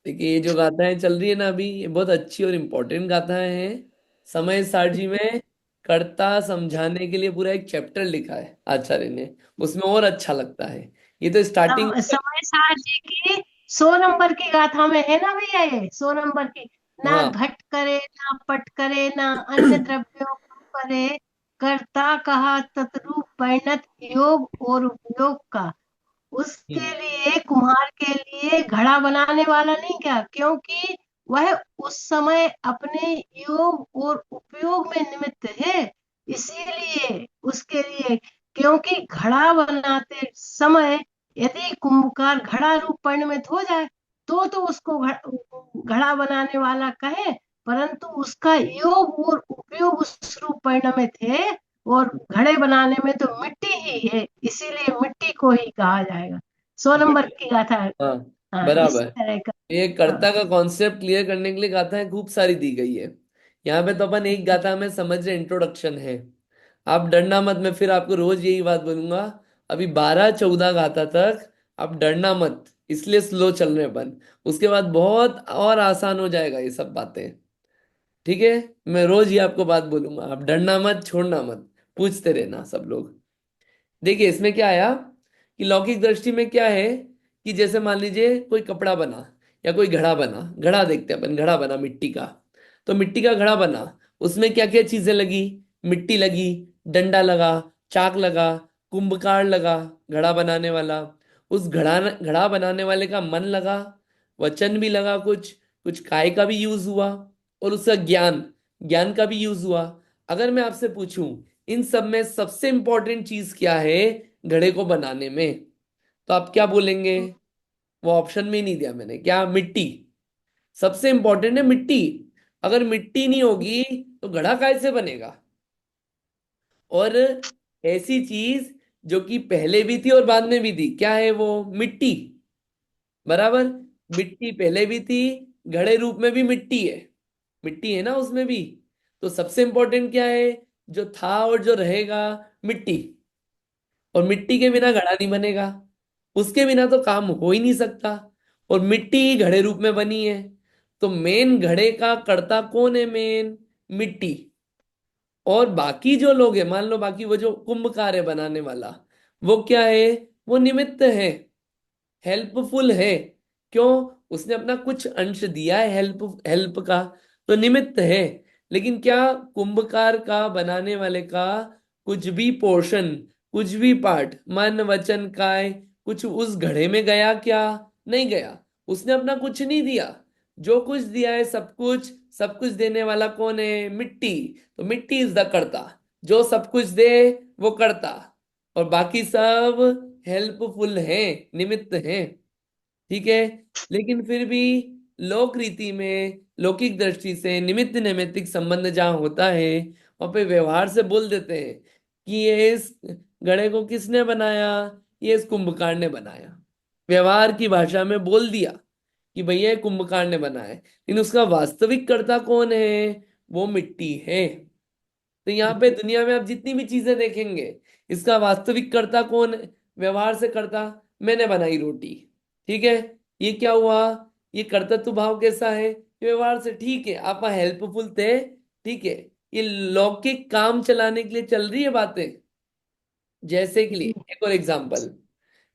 देखिए, ये जो गाथाएं चल रही है ना अभी, ये बहुत अच्छी और इम्पोर्टेंट गाथाएं हैं। समय सारजी में कर्ता समझाने के लिए पूरा एक चैप्टर लिखा है आचार्य ने, उसमें और अच्छा लगता है। ये तो स्टार्टिंग समय सार जी की 100 नंबर की गाथा में है ना भैया, ये 100 नंबर की। ना हाँ घट करे ना पट करे ना अन्य द्रव्यों को करे, कर्ता कहा तद्रूप परिणत योग और उपयोग का। उसके लिए कुम्हार के लिए घड़ा बनाने वाला नहीं क्या, क्योंकि वह उस समय अपने योग और उपयोग में निमित्त है, इसीलिए उसके लिए। क्योंकि घड़ा बनाते समय यदि कुंभकार घड़ा रूप परिणमित हो जाए तो उसको घड़ा बनाने वाला कहे, परंतु उसका योग और उपयोग उस रूप परिणमित है, और घड़े बनाने में तो मिट्टी ही है, इसीलिए मिट्टी को ही कहा जाएगा। 100 नंबर की गाथा। हाँ हाँ, इस बराबर। तरह का। ये हाँ, कर्ता का कॉन्सेप्ट क्लियर करने के लिए गाथाएं खूब सारी दी गई है। यहाँ पे तो अपन एक गाथा में समझ रहे इंट्रोडक्शन है। आप डरना मत, मैं फिर आपको रोज यही बात बोलूंगा। अभी 12-14 गाथा तक आप डरना मत, इसलिए स्लो चल रहे हैं अपन। उसके बाद बहुत और आसान हो जाएगा ये सब बातें। ठीक है, मैं रोज ही आपको बात बोलूंगा, आप डरना मत, छोड़ना मत, पूछते रहना सब लोग। देखिए इसमें क्या आया कि लौकिक दृष्टि में क्या है कि जैसे मान लीजिए कोई कपड़ा बना या कोई घड़ा बना। घड़ा देखते हैं अपन, घड़ा बना मिट्टी का। तो मिट्टी का घड़ा बना, उसमें क्या क्या चीजें लगी? मिट्टी लगी, डंडा लगा, चाक लगा, कुंभकार लगा, घड़ा बनाने वाला। उस घड़ा घड़ा बनाने वाले का मन लगा, वचन भी लगा, कुछ कुछ काय का भी यूज हुआ, और उसका ज्ञान ज्ञान का भी यूज हुआ। अगर मैं आपसे पूछूं इन सब में सबसे इंपॉर्टेंट चीज क्या है घड़े को बनाने में, तो आप क्या बोलेंगे? वो ऑप्शन में ही नहीं दिया मैंने, क्या? मिट्टी। सबसे इंपॉर्टेंट है मिट्टी। अगर मिट्टी नहीं होगी तो घड़ा कैसे बनेगा? और ऐसी चीज जो कि पहले भी थी और बाद में भी थी, क्या है वो? मिट्टी। बराबर। मिट्टी पहले भी थी, घड़े रूप में भी मिट्टी है। मिट्टी है ना उसमें भी। तो सबसे इंपॉर्टेंट क्या है जो था और जो रहेगा? मिट्टी। और मिट्टी के बिना घड़ा नहीं बनेगा, उसके बिना तो काम हो ही नहीं सकता। और मिट्टी ही घड़े रूप में बनी है। तो मेन घड़े का कर्ता कौन है? मेन मिट्टी। और बाकी जो लोग हैं, मान लो बाकी वो जो कुंभकार है बनाने वाला, वो क्या है? वो निमित्त है, हेल्पफुल है। क्यों? उसने अपना कुछ अंश दिया है हेल्प हेल्प का, तो निमित्त है। लेकिन क्या कुंभकार का बनाने वाले का कुछ भी पोर्शन, कुछ भी पार्ट, मन वचन काय, कुछ उस घड़े में गया क्या? नहीं गया। उसने अपना कुछ नहीं दिया। जो कुछ दिया है सब कुछ देने वाला कौन है? मिट्टी। तो मिट्टी इज द कर्ता, जो सब कुछ दे वो कर्ता, और बाकी सब हेल्पफुल है, निमित्त है। ठीक है। लेकिन फिर भी लोक रीति में, लौकिक दृष्टि से निमित्त नैमित्तिक संबंध जहां होता है, वहां पे व्यवहार से बोल देते हैं कि ये इस घड़े को किसने बनाया? ये इस कुंभकार ने बनाया। व्यवहार की भाषा में बोल दिया कि भैया ये कुंभकार ने बनाया है, लेकिन उसका वास्तविक कर्ता कौन है? वो मिट्टी है। तो यहाँ पे दुनिया में आप जितनी भी चीजें देखेंगे, इसका वास्तविक कर्ता कौन है? व्यवहार से कर्ता मैंने बनाई रोटी। ठीक है, ये क्या हुआ? ये कर्तृत्व भाव कैसा है? व्यवहार से ठीक है, आप हेल्पफुल थे। ठीक है, ये लौकिक काम चलाने के लिए चल रही है बातें। जैसे के लिए जी। एक और एग्जांपल,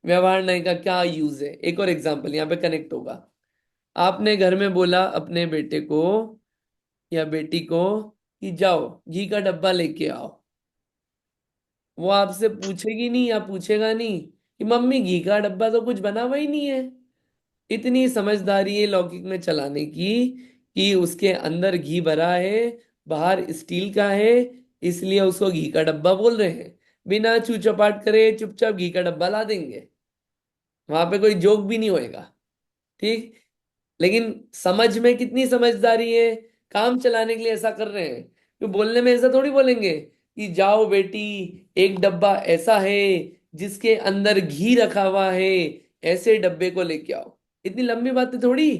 व्यवहार नहीं का क्या यूज है, एक और एग्जांपल यहाँ पे कनेक्ट होगा। आपने घर में बोला अपने बेटे को या बेटी को कि जाओ घी का डब्बा लेके आओ। वो आपसे पूछेगी नहीं या पूछेगा नहीं कि मम्मी घी का डब्बा तो कुछ बना हुआ ही नहीं है। इतनी समझदारी है लौकिक में चलाने की कि उसके अंदर घी भरा है, बाहर स्टील का है, इसलिए उसको घी का डब्बा बोल रहे हैं। बिना चू चपाट करे चुपचाप घी का डब्बा ला देंगे, वहां पे कोई जोक भी नहीं होएगा। ठीक, लेकिन समझ में कितनी समझदारी है, काम चलाने के लिए ऐसा कर रहे हैं। तो बोलने में ऐसा थोड़ी बोलेंगे कि जाओ बेटी एक डब्बा ऐसा है जिसके अंदर घी रखा हुआ है, ऐसे डब्बे को लेके आओ। इतनी लंबी बातें थोड़ी,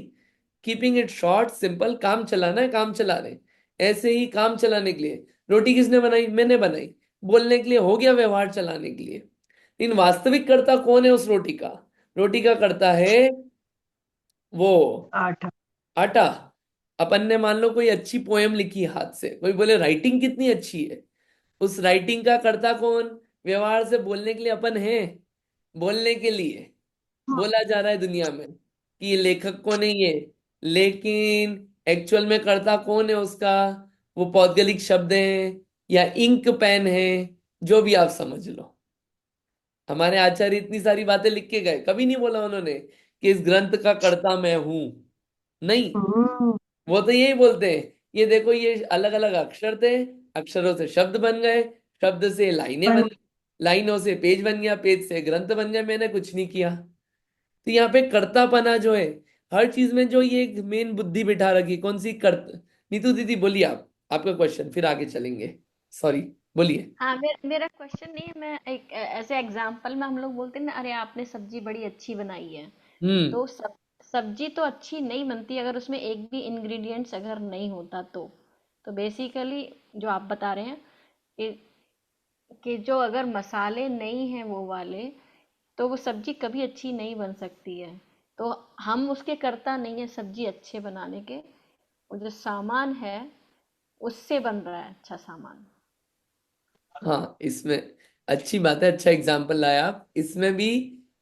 कीपिंग इट शॉर्ट सिंपल, काम चलाना है, काम चला रहे। ऐसे ही काम चलाने के लिए रोटी किसने बनाई? मैंने बनाई। बोलने के लिए हो गया, व्यवहार चलाने के लिए। लेकिन वास्तविक कर्ता कौन है उस रोटी का? रोटी का कर्ता है वो 8। आटा। अपन ने मान लो कोई अच्छी पोएम लिखी हाथ से, कोई बोले राइटिंग कितनी अच्छी है, उस राइटिंग का कर्ता कौन? व्यवहार से बोलने के लिए अपन है, बोलने के लिए बोला जा रहा है दुनिया में कि ये लेखक कौन है ये, लेकिन एक्चुअल में कर्ता कौन है उसका? वो पौद्गलिक शब्द हैं या इंक पेन है, जो भी आप समझ लो। हमारे आचार्य इतनी सारी बातें लिख के गए, कभी नहीं बोला उन्होंने कि इस ग्रंथ का कर्ता मैं हूं। नहीं, हम्म। वो तो यही बोलते हैं, ये देखो ये अलग अलग अक्षर थे, अक्षरों से शब्द बन गए, शब्द से लाइनें बन बन, लाइनों से पेज बन गया, पेज से ग्रंथ बन गया, मैंने कुछ नहीं किया। तो यहाँ पे कर्तापना जो है, हर चीज में जो ये एक मेन बुद्धि बिठा रखी, कौन सी कर्त। नीतू दीदी बोलिए आप, आपका क्वेश्चन, फिर आगे चलेंगे। सॉरी, बोलिए। हाँ, मेरा क्वेश्चन नहीं है। मैं एक ऐसे एग्जाम्पल में हम लोग बोलते हैं ना, अरे आपने सब्जी बड़ी अच्छी बनाई है। हम्म। तो सब्जी तो अच्छी नहीं बनती अगर उसमें एक भी इंग्रेडिएंट्स अगर नहीं होता तो बेसिकली जो आप बता रहे हैं कि जो अगर मसाले नहीं हैं वो वाले, तो वो सब्जी कभी अच्छी नहीं बन सकती है। तो हम उसके कर्ता नहीं है सब्जी अच्छे बनाने के। वो जो सामान है उससे बन रहा है अच्छा सामान। हाँ, इसमें अच्छी बात है, अच्छा एग्जाम्पल लाया आप। इसमें भी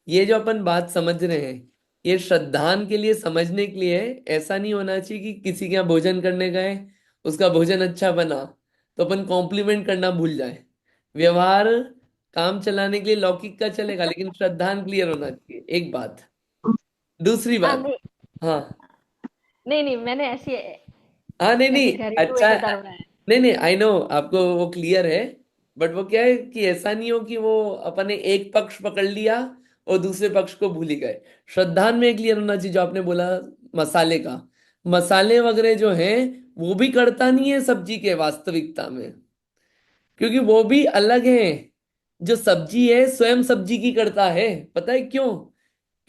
ये जो अपन बात समझ रहे हैं, ये श्रद्धान के लिए, समझने के लिए है। ऐसा नहीं होना चाहिए कि किसी के यहाँ भोजन करने गए, उसका भोजन अच्छा बना तो अपन कॉम्प्लीमेंट करना भूल जाए। व्यवहार काम चलाने के लिए लौकिक का चलेगा, लेकिन श्रद्धान क्लियर होना चाहिए, एक बात। दूसरी हाँ बात, नहीं, हाँ नहीं नहीं, मैंने ऐसी हाँ, नहीं ऐसी नहीं, घरेलू अच्छा, एक उदाहरण है। नहीं नहीं, आई नो आपको वो क्लियर है। बट वो क्या है कि ऐसा नहीं हो कि वो अपने एक पक्ष पकड़ लिया और दूसरे पक्ष को भूल ही गए। श्रद्धान में क्लियर होना चाहिए, जो आपने बोला मसाले का, मसाले वगैरह जो हैं वो भी करता नहीं है सब्जी के वास्तविकता में, क्योंकि वो भी अलग है। जो सब्जी है स्वयं सब्जी की करता है। पता है क्यों?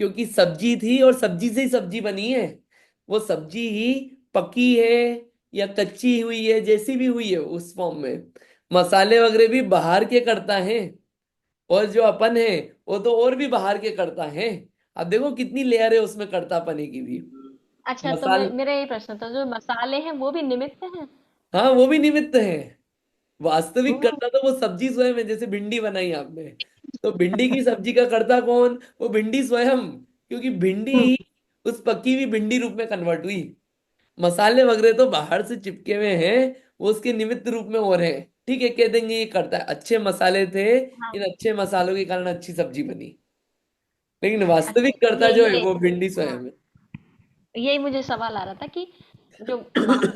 क्योंकि सब्जी थी और सब्जी से ही सब्जी बनी है। वो सब्जी ही पकी है या कच्ची हुई है, जैसी भी हुई है उस फॉर्म में, मसाले वगैरह भी बाहर के करता है। और जो अपन है वो तो और भी बाहर के करता है। अब देखो कितनी लेयर है उसमें कर्तापने की भी। अच्छा, तो मसाल मेरा यही प्रश्न था, जो मसाले हैं वो भी निमित्त हैं? हाँ, वो भी निमित्त है। वास्तविक हम्म। कर्ता तो वो सब्जी स्वयं है। जैसे भिंडी बनाई आपने, तो भिंडी की सब्जी का कर्ता कौन? वो भिंडी स्वयं, क्योंकि भिंडी हम्म। उस पकी हुई भिंडी रूप में कन्वर्ट हुई। मसाले वगैरह तो बाहर से चिपके हुए हैं, वो उसके निमित्त रूप में हो रहे हैं। ठीक है, कह देंगे ये करता है, अच्छे मसाले थे, हाँ। इन अच्छे मसालों के कारण अच्छी सब्जी बनी। लेकिन अच्छा, वास्तविक कर्ता ये जो है ये वो भिंडी हाँ, स्वयं है। यही मुझे सवाल आ रहा था कि जो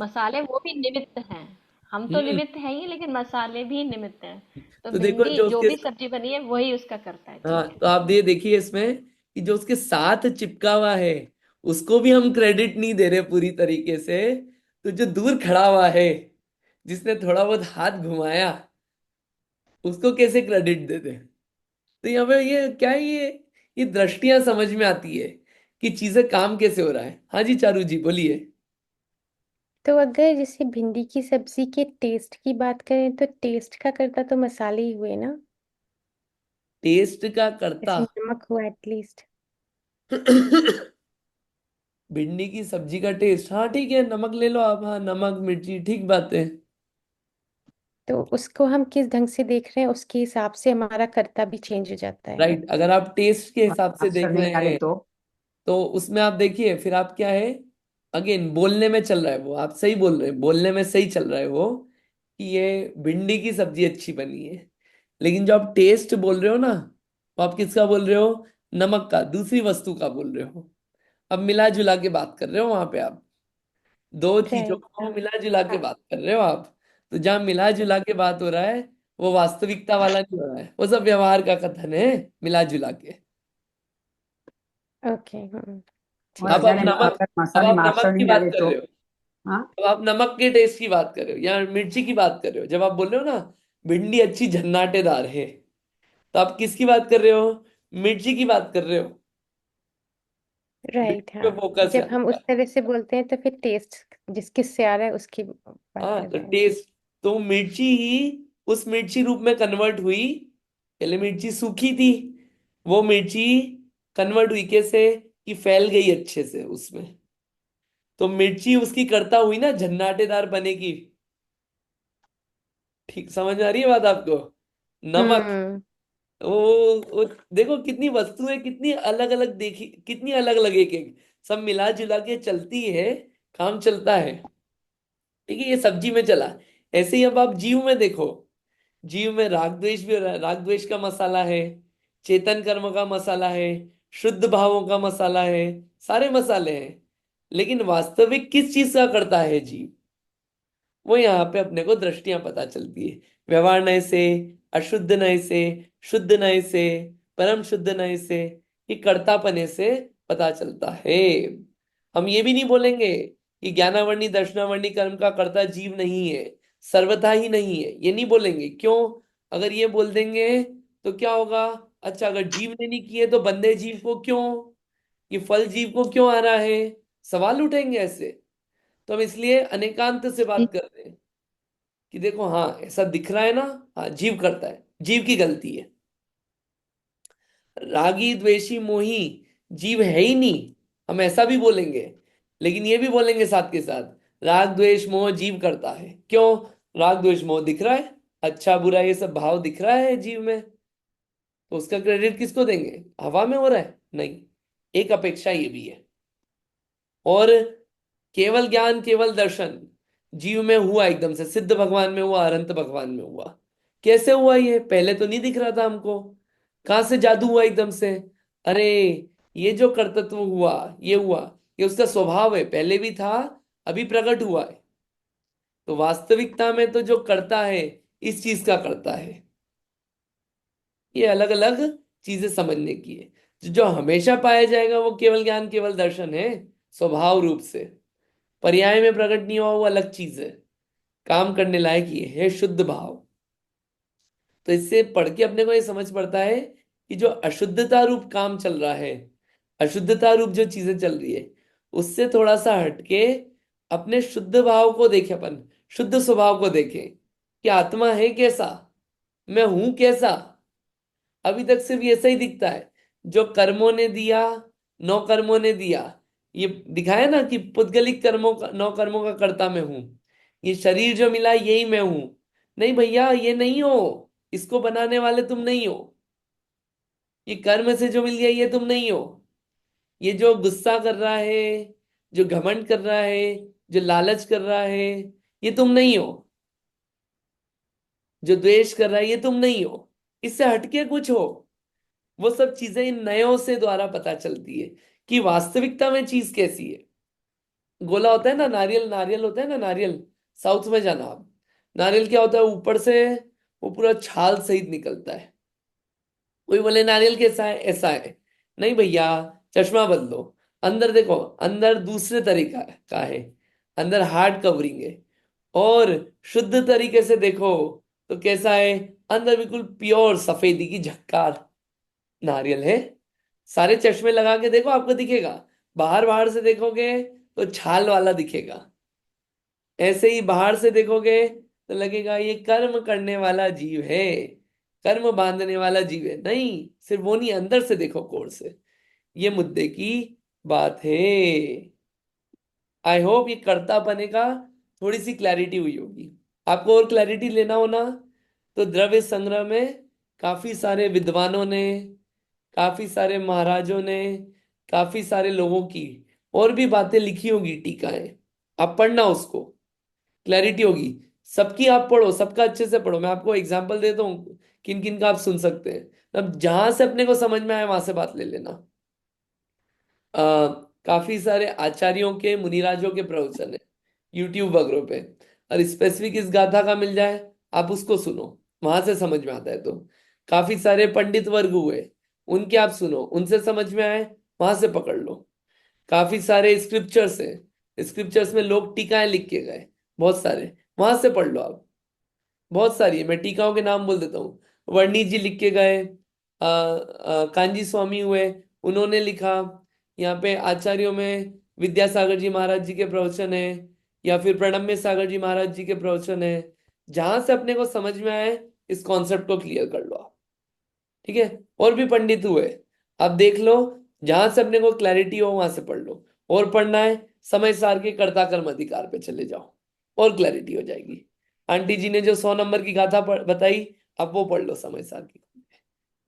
मसाले वो भी निमित्त हैं। हम तो हम्म। निमित्त हैं ही, लेकिन मसाले भी निमित्त हैं। तो तो देखो भिंडी जो जो उसके, भी सब्जी बनी है वही उसका करता है, हाँ, ठीक है। तो आप ये देखिए इसमें कि जो उसके साथ चिपका हुआ है उसको भी हम क्रेडिट नहीं दे रहे पूरी तरीके से। तो जो दूर खड़ा हुआ है, जिसने थोड़ा बहुत हाथ घुमाया, उसको कैसे क्रेडिट देते? तो यहाँ पे ये क्या है, ये दृष्टियां समझ में आती है कि चीजें काम कैसे हो रहा है। हाँ जी, चारू जी बोलिए। तो अगर जैसे भिंडी की सब्जी के टेस्ट की बात करें तो टेस्ट का करता तो मसाले ही हुए ना। टेस्ट का कर्ता। जैसे नमक हुआ एटलीस्ट। भिंडी की सब्जी का टेस्ट, हाँ ठीक है, नमक ले लो आप, हाँ नमक मिर्ची ठीक बात है। तो उसको हम किस ढंग से देख रहे हैं उसके हिसाब से हमारा कर्ता भी चेंज हो जाता है। राइट, अगर आप टेस्ट के हिसाब से आंसर देख नहीं रहे आए हैं तो तो उसमें आप देखिए फिर आप क्या है, अगेन बोलने में चल रहा है वो, आप सही बोल रहे हैं, बोलने में सही चल रहा है वो कि ये भिंडी की सब्जी अच्छी बनी है। लेकिन जो आप टेस्ट बोल रहे हो ना, वो आप किसका बोल रहे हो, नमक का, दूसरी वस्तु का बोल रहे हो। अब मिला जुला के बात कर रहे हो वहां पे आप, दो चीजों राइट। को मिला जुला के बात कर रहे हो आप। तो जहां मिला जुला के बात हो रहा है वो वास्तविकता वाला नहीं हो रहा है, वो सब व्यवहार का कथन है मिला जुला के। ओके। और ठीक अब है। आप अगर नमक, अगर अब मसाले आप में आंसर नमक की नहीं बात आए कर तो रहे हो, हाँ। अब आप नमक के टेस्ट की बात कर रहे हो या मिर्ची की बात कर रहे हो, जब आप बोल रहे हो ना भिंडी अच्छी झन्नाटेदार है, तो आप किसकी बात कर रहे हो, मिर्ची की बात कर रहे हो। राइट। मिर्ची पे हाँ, फोकस है जब हम उस आपका। तरह से बोलते हैं तो फिर टेस्ट जिस किस से आ रहा है उसकी बात हाँ कर तो रहे हैं। टेस्ट, तो मिर्ची ही उस मिर्ची रूप में कन्वर्ट हुई। पहले मिर्ची सूखी थी, वो मिर्ची कन्वर्ट हुई कैसे, कि फैल गई अच्छे से उसमें, तो मिर्ची उसकी करता हुई ना झन्नाटेदार बनेगी। ठीक समझ आ रही है बात आपको। नमक, हम्म। वो देखो कितनी वस्तुएं कितनी अलग अलग, देखी कितनी अलग अलग, एक एक सब मिला जुला के चलती है, काम चलता है। ठीक है, ये सब्जी में चला। ऐसे ही अब आप जीव में देखो, जीव में राग द्वेष भी हो रहा है, राग द्वेष का मसाला है, चेतन कर्म का मसाला है, शुद्ध भावों का मसाला है, सारे मसाले हैं। लेकिन वास्तविक किस चीज का करता है जीव, वो यहाँ पे अपने को दृष्टियां पता चलती है। व्यवहार नय से, अशुद्ध नय से, शुद्ध नय से, परम शुद्ध नय से, ये कर्तापने से पता चलता है। हम ये भी नहीं बोलेंगे कि ज्ञानावर्णी दर्शनावर्णी कर्म का कर्ता जीव नहीं है, सर्वथा ही नहीं है, ये नहीं बोलेंगे। क्यों? अगर ये बोल देंगे तो क्या होगा, अच्छा अगर जीव ने नहीं किए तो बंदे जीव को क्यों, ये फल जीव को क्यों आ रहा है, सवाल उठेंगे ऐसे। तो हम इसलिए अनेकांत से बात कर रहे हैं कि देखो हाँ ऐसा दिख रहा है ना, हाँ जीव करता है, जीव की गलती है। रागी द्वेषी मोही जीव है ही नहीं, हम ऐसा भी बोलेंगे। लेकिन ये भी बोलेंगे साथ के साथ राग द्वेष मोह जीव करता है। क्यों? राग द्वेष मोह दिख रहा है, अच्छा बुरा ये सब भाव दिख रहा है जीव में, तो उसका क्रेडिट किसको देंगे, हवा में हो रहा है नहीं, एक अपेक्षा ये भी है। और केवल ज्ञान केवल दर्शन जीव में हुआ, एकदम से सिद्ध भगवान में हुआ, अनंत भगवान में हुआ। कैसे हुआ ये, पहले तो नहीं दिख रहा था हमको, कहां से जादू हुआ एकदम से, अरे ये जो कर्तृत्व हुआ, ये हुआ, ये उसका स्वभाव है, पहले भी था, अभी प्रकट हुआ है। तो वास्तविकता में तो जो करता है इस चीज का करता है। ये अलग अलग चीजें समझने की है। जो हमेशा पाया जाएगा वो केवल ज्ञान केवल दर्शन है, स्वभाव रूप से। पर्याय में प्रकट नहीं हुआ वो अलग चीज है, काम करने लायक ये है शुद्ध भाव। तो इससे पढ़ के अपने को ये समझ पड़ता है कि जो अशुद्धता रूप काम चल रहा है, अशुद्धता रूप जो चीजें चल रही है, उससे थोड़ा सा हटके अपने शुद्ध भाव को देखें, अपन शुद्ध स्वभाव को देखें कि आत्मा है कैसा, मैं हूं कैसा। अभी तक सिर्फ ऐसा ही दिखता है, जो कर्मों ने दिया, नौ कर्मों ने दिया, ये दिखाया ना कि पुद्गलिक कर्मों का, नौ कर्मों का कर्ता मैं हूं, ये शरीर जो मिला यही मैं हूं। नहीं भैया ये नहीं हो, इसको बनाने वाले तुम नहीं हो, ये कर्म से जो मिल गया ये तुम नहीं हो। ये जो गुस्सा कर रहा है, जो घमंड कर रहा है, जो लालच कर रहा है, ये तुम नहीं हो। जो द्वेष कर रहा है ये तुम नहीं हो, इससे हटके कुछ हो। वो सब चीजें इन नयों से द्वारा पता चलती है कि वास्तविकता में चीज कैसी है। गोला होता है ना नारियल, नारियल होता है ना नारियल, साउथ में जाना आप, नारियल क्या होता है, ऊपर से वो पूरा छाल सहित निकलता है। कोई बोले नारियल कैसा है, ऐसा है, नहीं भैया चश्मा बदलो, अंदर देखो, अंदर दूसरे तरीका का है, अंदर हार्ड कवरिंग है। और शुद्ध तरीके से देखो तो कैसा है, अंदर बिल्कुल प्योर सफेदी की झक्कार नारियल है। सारे चश्मे लगा के देखो आपको दिखेगा, बाहर बाहर से देखोगे तो छाल वाला दिखेगा, ऐसे ही बाहर से देखोगे तो लगेगा ये कर्म करने वाला जीव है, कर्म बांधने वाला जीव है। नहीं, सिर्फ वो नहीं, अंदर से देखो कोर्स से। ये मुद्दे की बात है। आई होप ये कर्ता बने का थोड़ी सी क्लैरिटी हुई होगी। आपको और क्लैरिटी लेना हो ना, तो द्रव्य संग्रह में काफी सारे विद्वानों ने, काफी सारे महाराजों ने, काफी सारे लोगों की और भी बातें लिखी होगी, टीकाएं। आप पढ़ना, उसको क्लैरिटी होगी। सबकी आप पढ़ो, सबका अच्छे से पढ़ो। मैं आपको एग्जांपल देता हूँ किन किन का आप सुन सकते हैं। अब जहां से अपने को समझ में आए वहां से बात ले लेना। आ, काफी सारे आचार्यों के, मुनिराजों के प्रवचन है यूट्यूब वगैरह पे। और स्पेसिफिक इस गाथा का मिल जाए, आप उसको सुनो, वहां से समझ में आता है। तो काफी सारे पंडित वर्ग हुए, उनके आप सुनो, उनसे समझ में आए, वहां से पकड़ लो। काफी सारे स्क्रिप्चर्स हैं, स्क्रिप्चर्स में लोग टीकाएं लिख के गए, बहुत सारे, वहां से पढ़ लो आप। बहुत सारी है, मैं टीकाओं के नाम बोल देता हूँ। वर्णी जी लिख के गए, कांजी स्वामी हुए, उन्होंने लिखा। यहाँ पे आचार्यों में विद्यासागर जी महाराज जी के प्रवचन है, या फिर प्रणम्य सागर जी महाराज जी के प्रवचन है। जहां से अपने को समझ में आए, इस कॉन्सेप्ट को क्लियर कर लो आप। ठीक है। और भी पंडित हुए, आप देख लो, जहां से अपने को क्लैरिटी हो वहां से पढ़ लो। और पढ़ना है, समय सार के कर्ता कर्म अधिकार पे चले जाओ, और क्लैरिटी हो जाएगी। आंटी जी ने जो 100 नंबर की गाथा बताई, आप वो पढ़ लो समय सार की।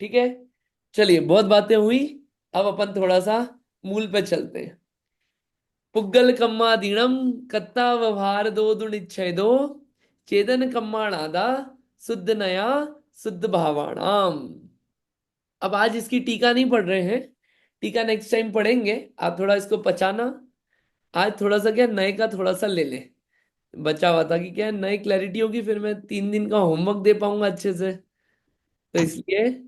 ठीक है। चलिए, बहुत बातें हुई, अब अपन थोड़ा सा मूल पे चलते हैं। पुग्गल कम्मादीणम कत्ता व्यवहार दो दुनिच्छेदो चेतन कम्माणादा शुद्ध नया शुद्ध भावाणाम। अब आज इसकी टीका नहीं पढ़ रहे हैं, टीका नेक्स्ट टाइम पढ़ेंगे। आप थोड़ा इसको पचाना। आज थोड़ा सा क्या, नए का थोड़ा सा ले लें, बचा हुआ था कि क्या है, नई क्लैरिटी होगी, फिर मैं 3 दिन का होमवर्क दे पाऊंगा अच्छे से। तो इसलिए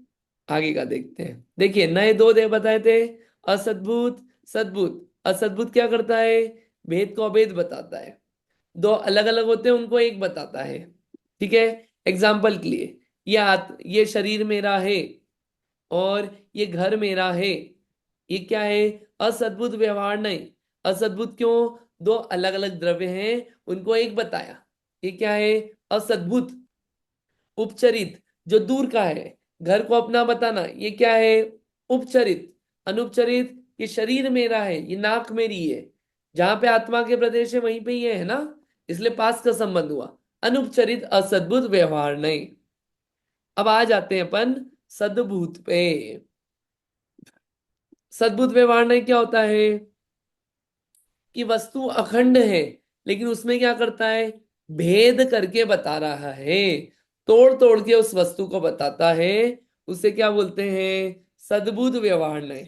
आगे का देखते हैं। देखिए, नए दो दे बताए थे, असद्भुत सद्भुत। असद्भुत क्या करता है, भेद को अभेद बताता है। दो अलग अलग होते हैं, उनको एक बताता है। ठीक है। एग्जाम्पल के लिए, ये शरीर मेरा है और ये घर मेरा है, ये क्या है, असद्भुत व्यवहार नहीं। असद्भुत क्यों, दो अलग अलग द्रव्य हैं, उनको एक बताया, ये क्या है, असद्भुत। उपचरित, जो दूर का है, घर को अपना बताना, ये क्या है, उपचरित। अनुपचरित, ये शरीर मेरा है, ये नाक मेरी है, जहां पे आत्मा के प्रदेश है वहीं पे ये है ना, इसलिए पास का संबंध हुआ। अनुपचरित असद्भुत व्यवहार नहीं। अब आ जाते हैं अपन सद्भूत पे। सद्भुत व्यवहार नहीं क्या होता है, कि वस्तु अखंड है, लेकिन उसमें क्या करता है, भेद करके बता रहा है, तोड़ तोड़ के उस वस्तु को बताता है। उसे क्या बोलते हैं, सद्भुत व्यवहार नहीं।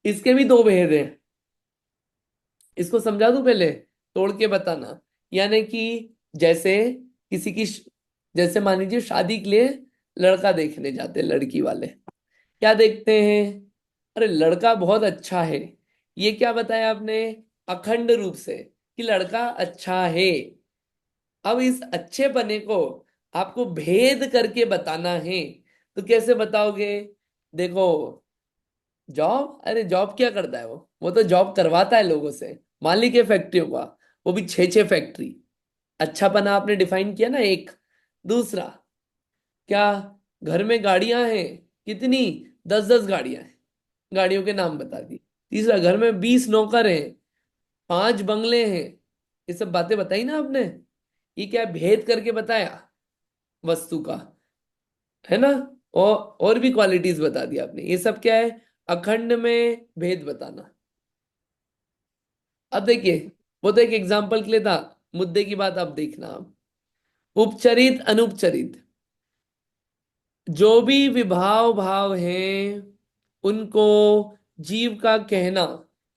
इसके भी दो भेद हैं, इसको समझा दूं पहले, तोड़ के बताना। यानी कि जैसे किसी की जैसे मान लीजिए शादी के लिए लड़का देखने जाते हैं, लड़की वाले क्या देखते हैं, अरे लड़का बहुत अच्छा है, ये क्या बताया आपने, अखंड रूप से कि लड़का अच्छा है। अब इस अच्छे पने को आपको भेद करके बताना है, तो कैसे बताओगे, देखो, जॉब, अरे जॉब क्या करता है, वो तो जॉब करवाता है लोगों से, मालिक है फैक्ट्रियों का, वो भी 6-6 फैक्ट्री। अच्छापना आपने डिफाइन किया ना एक। दूसरा क्या, घर में गाड़ियां हैं, कितनी, 10-10 गाड़ियां हैं, गाड़ियों के नाम बता दिए। तीसरा, घर में 20 नौकर हैं, 5 बंगले हैं। ये सब बातें बताई ना आपने, ये क्या भेद करके बताया वस्तु का, है ना। और भी क्वालिटीज बता दी आपने, ये सब क्या है, अखंड में भेद बताना। अब देखिए, वो तो एक एग्जाम्पल के लिए था, मुद्दे की बात अब देखना आप। उपचरित अनुपचरित, जो भी विभाव भाव हैं, उनको जीव का कहना,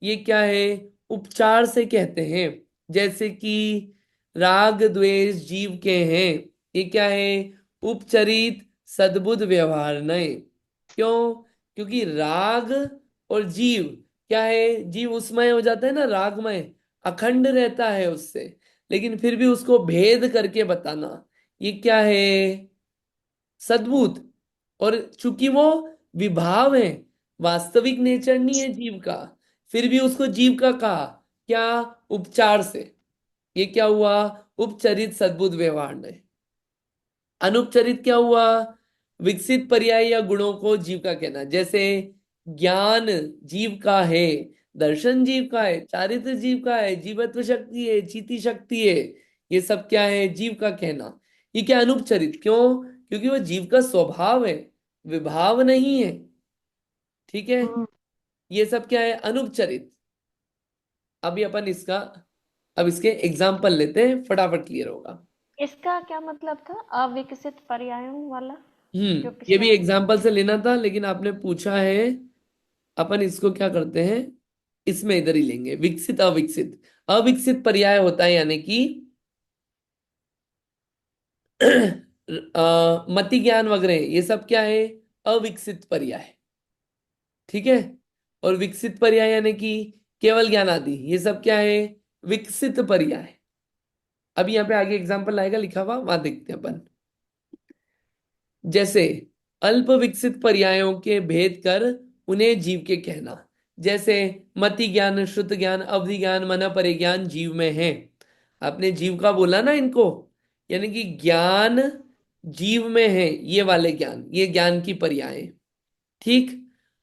ये क्या है, उपचार से कहते हैं। जैसे कि राग द्वेष जीव के हैं, ये क्या है, उपचरित सद्बुद्ध व्यवहार नहीं। क्यों, क्योंकि राग और जीव क्या है, जीव उसमय हो जाता है ना, रागमय, अखंड रहता है उससे, लेकिन फिर भी उसको भेद करके बताना, ये क्या है, सद्भुत। और चूंकि वो विभाव है, वास्तविक नेचर नहीं है जीव का, फिर भी उसको जीव का कहा, क्या, उपचार से। ये क्या हुआ, उपचरित सद्भुत व्यवहार ने। अनुपचरित क्या हुआ? विकसित पर्याय या गुणों को जीव का कहना। जैसे ज्ञान जीव का है, दर्शन जीव का है, चारित्र जीव का है, जीवत्व शक्ति है, चीति शक्ति है, ये सब क्या है? जीव का कहना। ये क्या अनुपचरित? क्यों? क्योंकि वो जीव का स्वभाव है, विभाव नहीं है। ठीक है, ये सब क्या है? अनुपचरित। अभी अपन इसका, अब इसके एग्जाम्पल लेते हैं, फटाफट क्लियर होगा। इसका क्या मतलब था, अविकसित पर्यायों वाला जो ये भी पिछला? एग्जाम्पल से लेना था, लेकिन आपने पूछा है, अपन इसको क्या करते हैं, इसमें इधर ही लेंगे। विकसित अविकसित, अविकसित पर्याय होता है यानी कि मति ज्ञान वगैरह, ये सब क्या है? अविकसित पर्याय। ठीक है, और विकसित पर्याय यानी कि केवल ज्ञान आदि, ये सब क्या है? विकसित पर्याय। अभी यहाँ पे आगे एग्जाम्पल आएगा लिखा हुआ, वहां देखते हैं अपन। जैसे अल्प विकसित पर्यायों के भेद कर उन्हें जीव के कहना। जैसे मति ज्ञान, श्रुत ज्ञान, अवधि ज्ञान, मन परिज्ञान जीव में है। आपने जीव का बोला ना इनको, यानी कि ज्ञान जीव में है, ये वाले ज्ञान, ये ज्ञान की पर्याय। ठीक,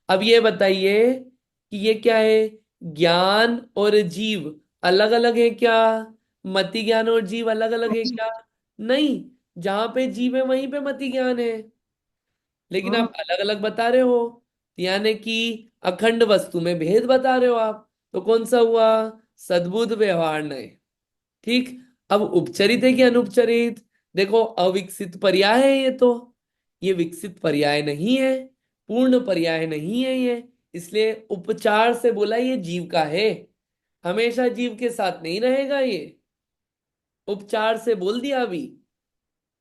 अब ये बताइए कि ये क्या है? ज्ञान और जीव अलग अलग है क्या? मति ज्ञान और जीव अलग अलग है क्या? नहीं, जहां पे जीव है वहीं पे मति ज्ञान है, लेकिन आप अलग अलग बता रहे हो, यानी कि अखंड वस्तु में भेद बता रहे हो आप। तो कौन सा हुआ? सद्बुद्ध व्यवहार नहीं। ठीक, अब उपचरित है कि अनुपचरित? देखो, अविकसित पर्याय है ये तो, ये विकसित पर्याय नहीं है, पूर्ण पर्याय नहीं है ये, इसलिए उपचार से बोला ये जीव का है। हमेशा जीव के साथ नहीं रहेगा ये, उपचार से बोल दिया अभी,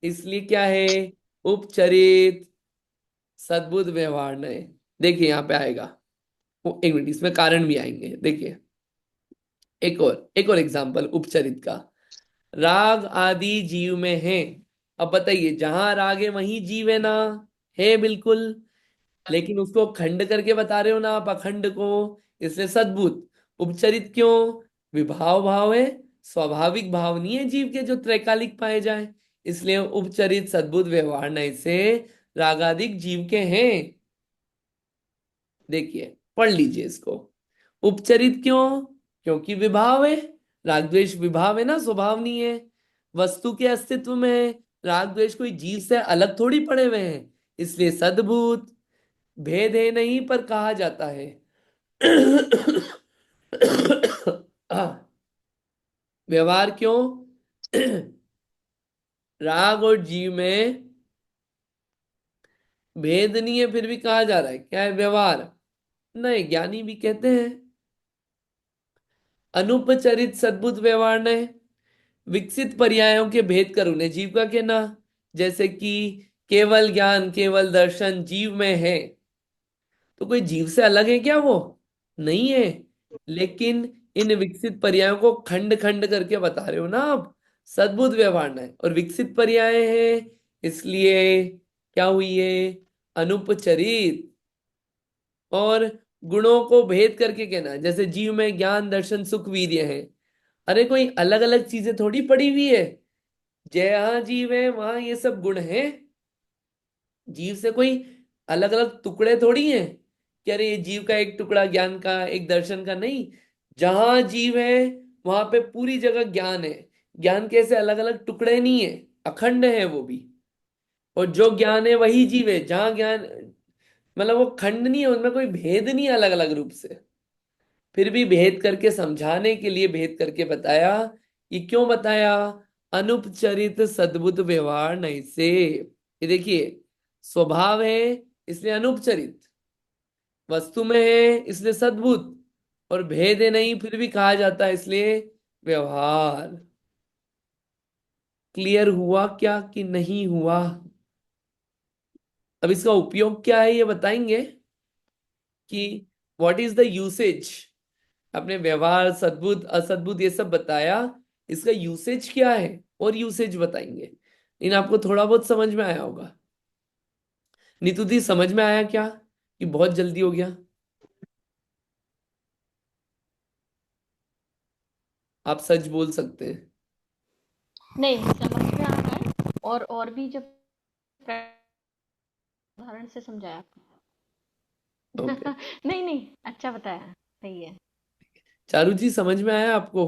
इसलिए क्या है? उपचरित सद्बुद्ध व्यवहार नए। देखिए यहाँ पे आएगा, एक मिनट, इसमें कारण भी आएंगे। देखिए एक और एग्जांपल उपचरित का। राग आदि जीव में है। अब बताइए, जहां राग है वहीं जीव है ना? है बिल्कुल, लेकिन उसको खंड करके बता रहे हो ना आप, अखंड को, इसलिए सद्भुत। उपचरित क्यों? विभाव भाव है, स्वाभाविक भाव नहीं है जीव के जो त्रैकालिक पाए जाए, इसलिए उपचरित सद्भुत व्यवहार नहीं से रागादिक जीव के हैं। देखिए, पढ़ लीजिए इसको। उपचरित क्यों? क्योंकि विभाव है, राग द्वेष विभाव है ना, स्वभाव नहीं है, वस्तु के अस्तित्व में है। राग द्वेष कोई जीव से अलग थोड़ी पड़े हुए हैं, इसलिए सद्भूत। भेद है नहीं पर कहा जाता है। व्यवहार क्यों? राग और जीव में भेद नहीं है, फिर भी कहा जा रहा है क्या है? व्यवहार। नहीं, ज्ञानी भी कहते हैं अनुपचरित सद्भुत व्यवहार ने विकसित पर्यायों के भेद कर उन्हें जीव का कहना। जैसे कि केवल ज्ञान, केवल दर्शन जीव में है, तो कोई जीव से अलग है क्या? वो नहीं है, लेकिन इन विकसित पर्यायों को खंड खंड करके बता रहे हो ना आप, सद्भुत व्यवहार है, और विकसित पर्याय है, इसलिए क्या हुई है? अनुपचरित। और गुणों को भेद करके कहना, जैसे जीव में ज्ञान, दर्शन, सुख, वीर्य है। अरे कोई अलग अलग चीजें थोड़ी पड़ी हुई है, जहाँ जीव है वहां ये सब गुण है। जीव से कोई अलग अलग टुकड़े थोड़ी हैं कि अरे ये जीव का एक टुकड़ा ज्ञान का, एक दर्शन का, नहीं। जहां जीव है वहां पे पूरी जगह ज्ञान है। ज्ञान कैसे अलग अलग टुकड़े नहीं है, अखंड है वो भी। और जो ज्ञान है वही जीव है, जहां ज्ञान, मतलब वो खंड नहीं है, उनमें कोई भेद नहीं है अलग अलग रूप से। फिर भी भेद करके समझाने के लिए भेद करके बताया। ये क्यों बताया? अनुपचरित सद्भुत व्यवहार नहीं से। ये देखिए, स्वभाव है इसलिए अनुपचरित, वस्तु में है इसलिए सद्भुत, और भेद है नहीं फिर भी कहा जाता है, इसलिए व्यवहार। क्लियर हुआ क्या कि नहीं हुआ? अब इसका उपयोग क्या है ये बताएंगे कि व्हाट इज द यूसेज। आपने व्यवहार, सद्भुत, असद्भुत ये सब बताया, इसका यूसेज क्या है, और यूसेज बताएंगे। इन आपको थोड़ा बहुत समझ में आया होगा। नीतू दी, समझ में आया क्या कि बहुत जल्दी हो गया? आप सच बोल सकते हैं। नहीं, समझ में आ रहा है। और भी जब उदाहरण से समझाया आपने। ओके। नहीं नहीं, अच्छा बताया, सही है। चारू जी समझ में आया आपको?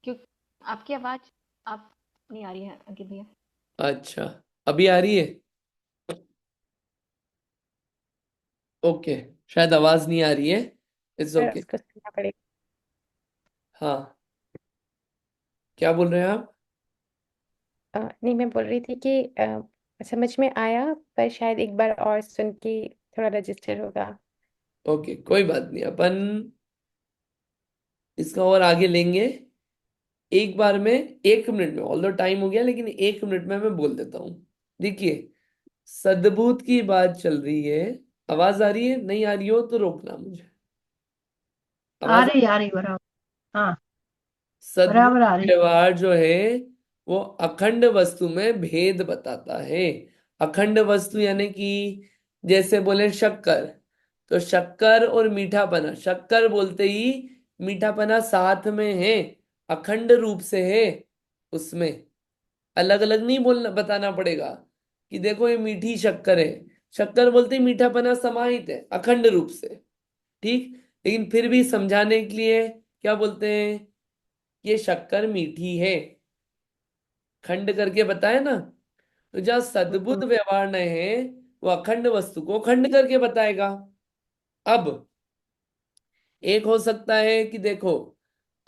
क्यों आपकी आवाज आप नहीं आ रही है अंकित भैया। अच्छा, अभी आ रही है? ओके, शायद आवाज नहीं आ रही है। इट्स पर ओके। उसको सुनना पड़ेगा। हाँ, क्या बोल रहे हैं आप? नहीं, मैं बोल रही थी कि समझ में आया, पर शायद एक बार और सुन के थोड़ा रजिस्टर होगा। ओके, कोई बात नहीं, अपन इसका और आगे लेंगे। एक बार में 1 मिनट में, ऑल्दो टाइम हो गया लेकिन 1 मिनट में मैं बोल देता हूँ। देखिए, सद्भूत की बात चल रही है। आवाज आ रही है? नहीं आ रही हो तो रोकना मुझे। आवाज आ रही बराबर। हाँ, सद्भुत बराबर आ रही। व्यवहार जो है वो अखंड वस्तु में भेद बताता है। अखंड वस्तु यानी कि जैसे बोले शक्कर, तो शक्कर और मीठापना, शक्कर बोलते ही मीठापना साथ में है, अखंड रूप से है। उसमें अलग अलग नहीं बोलना, बताना पड़ेगा कि देखो ये मीठी शक्कर है। शक्कर बोलते ही मीठापना समाहित है अखंड रूप से। ठीक, लेकिन फिर भी समझाने के लिए क्या बोलते हैं, ये शक्कर मीठी है, खंड करके बताए ना। तो जहाँ हम्म, सद्बुद्ध व्यवहार नहीं है, वो अखंड वस्तु को खंड करके बताएगा। अब एक हो सकता है कि देखो,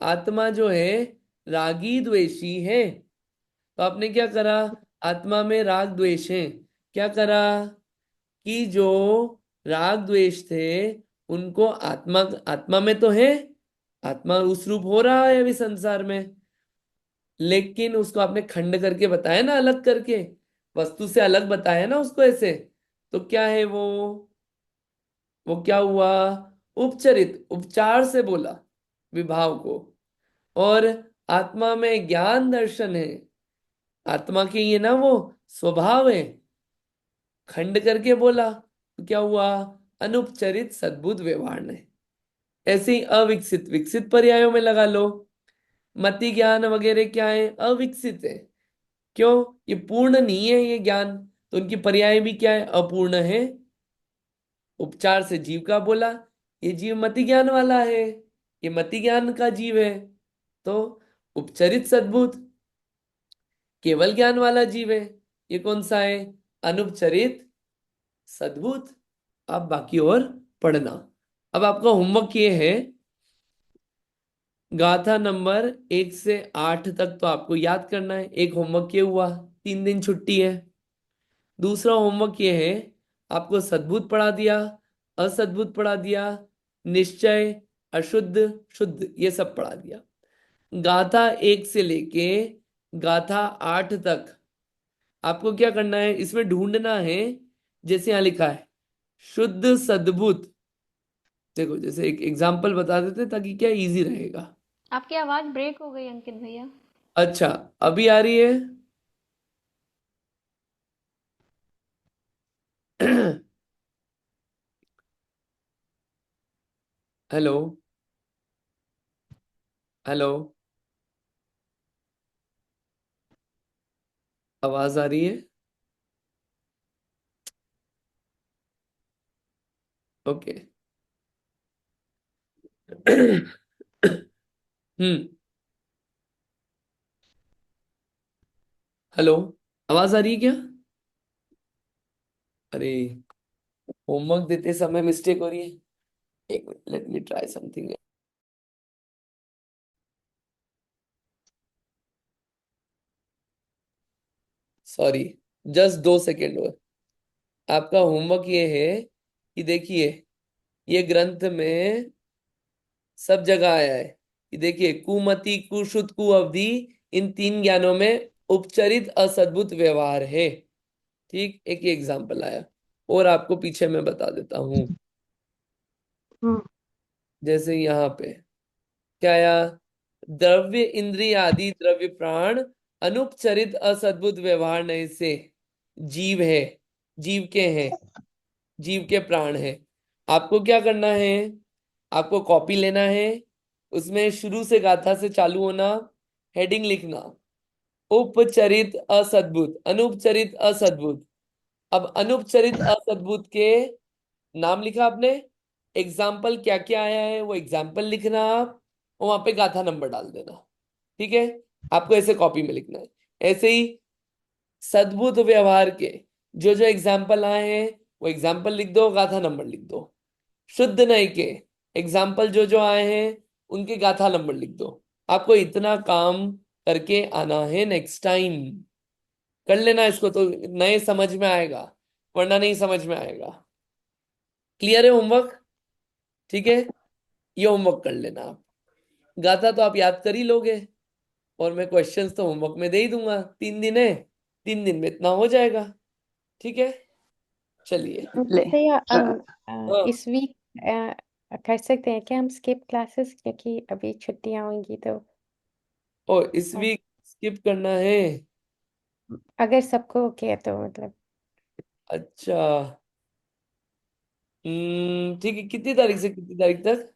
आत्मा जो है रागी द्वेषी है, तो आपने क्या करा, आत्मा में राग द्वेष है, क्या करा कि जो राग द्वेष थे उनको आत्मा, आत्मा में तो है, आत्मा उस रूप हो रहा है अभी संसार में, लेकिन उसको आपने खंड करके बताया ना, अलग करके, वस्तु से अलग बताया ना उसको ऐसे। तो क्या है वो क्या हुआ, उपचरित, उपचार से बोला विभाव को। और आत्मा में ज्ञान दर्शन है, आत्मा के ये ना वो स्वभाव है, खंड करके बोला तो क्या हुआ, अनुपचरित सद्बुद्ध व्यवहार ने। ऐसे ही अविकसित विकसित पर्यायों में लगा लो। मति ज्ञान वगैरह क्या है, अविकसित है। क्यों, ये पूर्ण नहीं है ये ज्ञान, तो उनकी पर्याय भी क्या है, अपूर्ण है। उपचार से जीव का बोला, ये जीव मति ज्ञान वाला है, ये मति ज्ञान का जीव है। तो उपचरित सद्भुत केवल ज्ञान वाला जीव है, ये कौन सा है, अनुपचरित सद्भुत। आप बाकी और पढ़ना। अब आपका होमवर्क ये है, गाथा नंबर 1 से 8 तक तो आपको याद करना है। एक होमवर्क ये हुआ, 3 दिन छुट्टी है। दूसरा होमवर्क ये है, आपको सद्भुत पढ़ा दिया, असद्भुत पढ़ा दिया, निश्चय, अशुद्ध, शुद्ध, ये सब पढ़ा दिया। गाथा 1 से लेके गाथा 8 तक आपको क्या करना है, इसमें ढूंढना है। जैसे यहां लिखा है शुद्ध सद्भुत, देखो जैसे एक एग्जाम्पल बता देते ताकि क्या इजी रहेगा। आपकी आवाज ब्रेक हो गई अंकित भैया। अच्छा, अभी आ रही है? हेलो, हेलो, आवाज आ रही है? ओके। हम्म, हेलो, आवाज आ रही है क्या? अरे, होमवर्क देते समय मिस्टेक हो रही है। एक minute, let me try something. Sorry, just 2 second और। आपका होमवर्क ये है कि देखिए, ये ग्रंथ में सब जगह आया है कि देखिए, कुमति, कुश्रुत, कुअवधि, इन 3 ज्ञानों में उपचरित असद्भुत व्यवहार है। ठीक, एक ही एग्जाम्पल आया, और आपको पीछे मैं बता देता हूँ। हम्म, जैसे यहाँ पे क्या आया, द्रव्य इंद्रिय आदि द्रव्य प्राण अनुपचरित असद्भुत व्यवहार नहीं से जीव है, जीव के हैं, जीव के प्राण है। आपको क्या करना है, आपको कॉपी लेना है, उसमें शुरू से गाथा से चालू होना हेडिंग लिखना, उपचरित असद्भुत, अनुपचरित असद्भुत। अब अनुपचरित असद्भुत के नाम लिखा आपने, एग्जाम्पल क्या क्या आया है वो एग्जाम्पल लिखना आप, और वहां पे गाथा नंबर डाल देना। ठीक है, आपको ऐसे कॉपी में लिखना है। ऐसे ही सद्भुत व्यवहार के जो जो एग्जाम्पल आए हैं वो एग्जाम्पल लिख दो, गाथा नंबर लिख दो। शुद्ध नय के एग्जाम्पल जो जो आए हैं उनके गाथा नंबर लिख दो। आपको इतना काम करके आना है नेक्स्ट टाइम। कर लेना इसको तो नए समझ में आएगा, वरना नहीं समझ में आएगा। क्लियर है होमवर्क? ठीक है, ये होमवर्क कर लेना आप। गाथा तो आप याद कर ही लोगे, और मैं क्वेश्चंस तो होमवर्क में दे ही दूंगा। 3 दिन है, 3 दिन में इतना हो जाएगा। ठीक है, चलिए। ले भैया हाँ, इस वीक कर सकते हैं क्या हम स्किप क्लासेस, क्योंकि अभी छुट्टियां होंगी तो। और इस और वीक स्किप करना है? अगर सबको ओके है तो मतलब। अच्छा, ठीक है। कितनी तारीख से कितनी तारीख तक?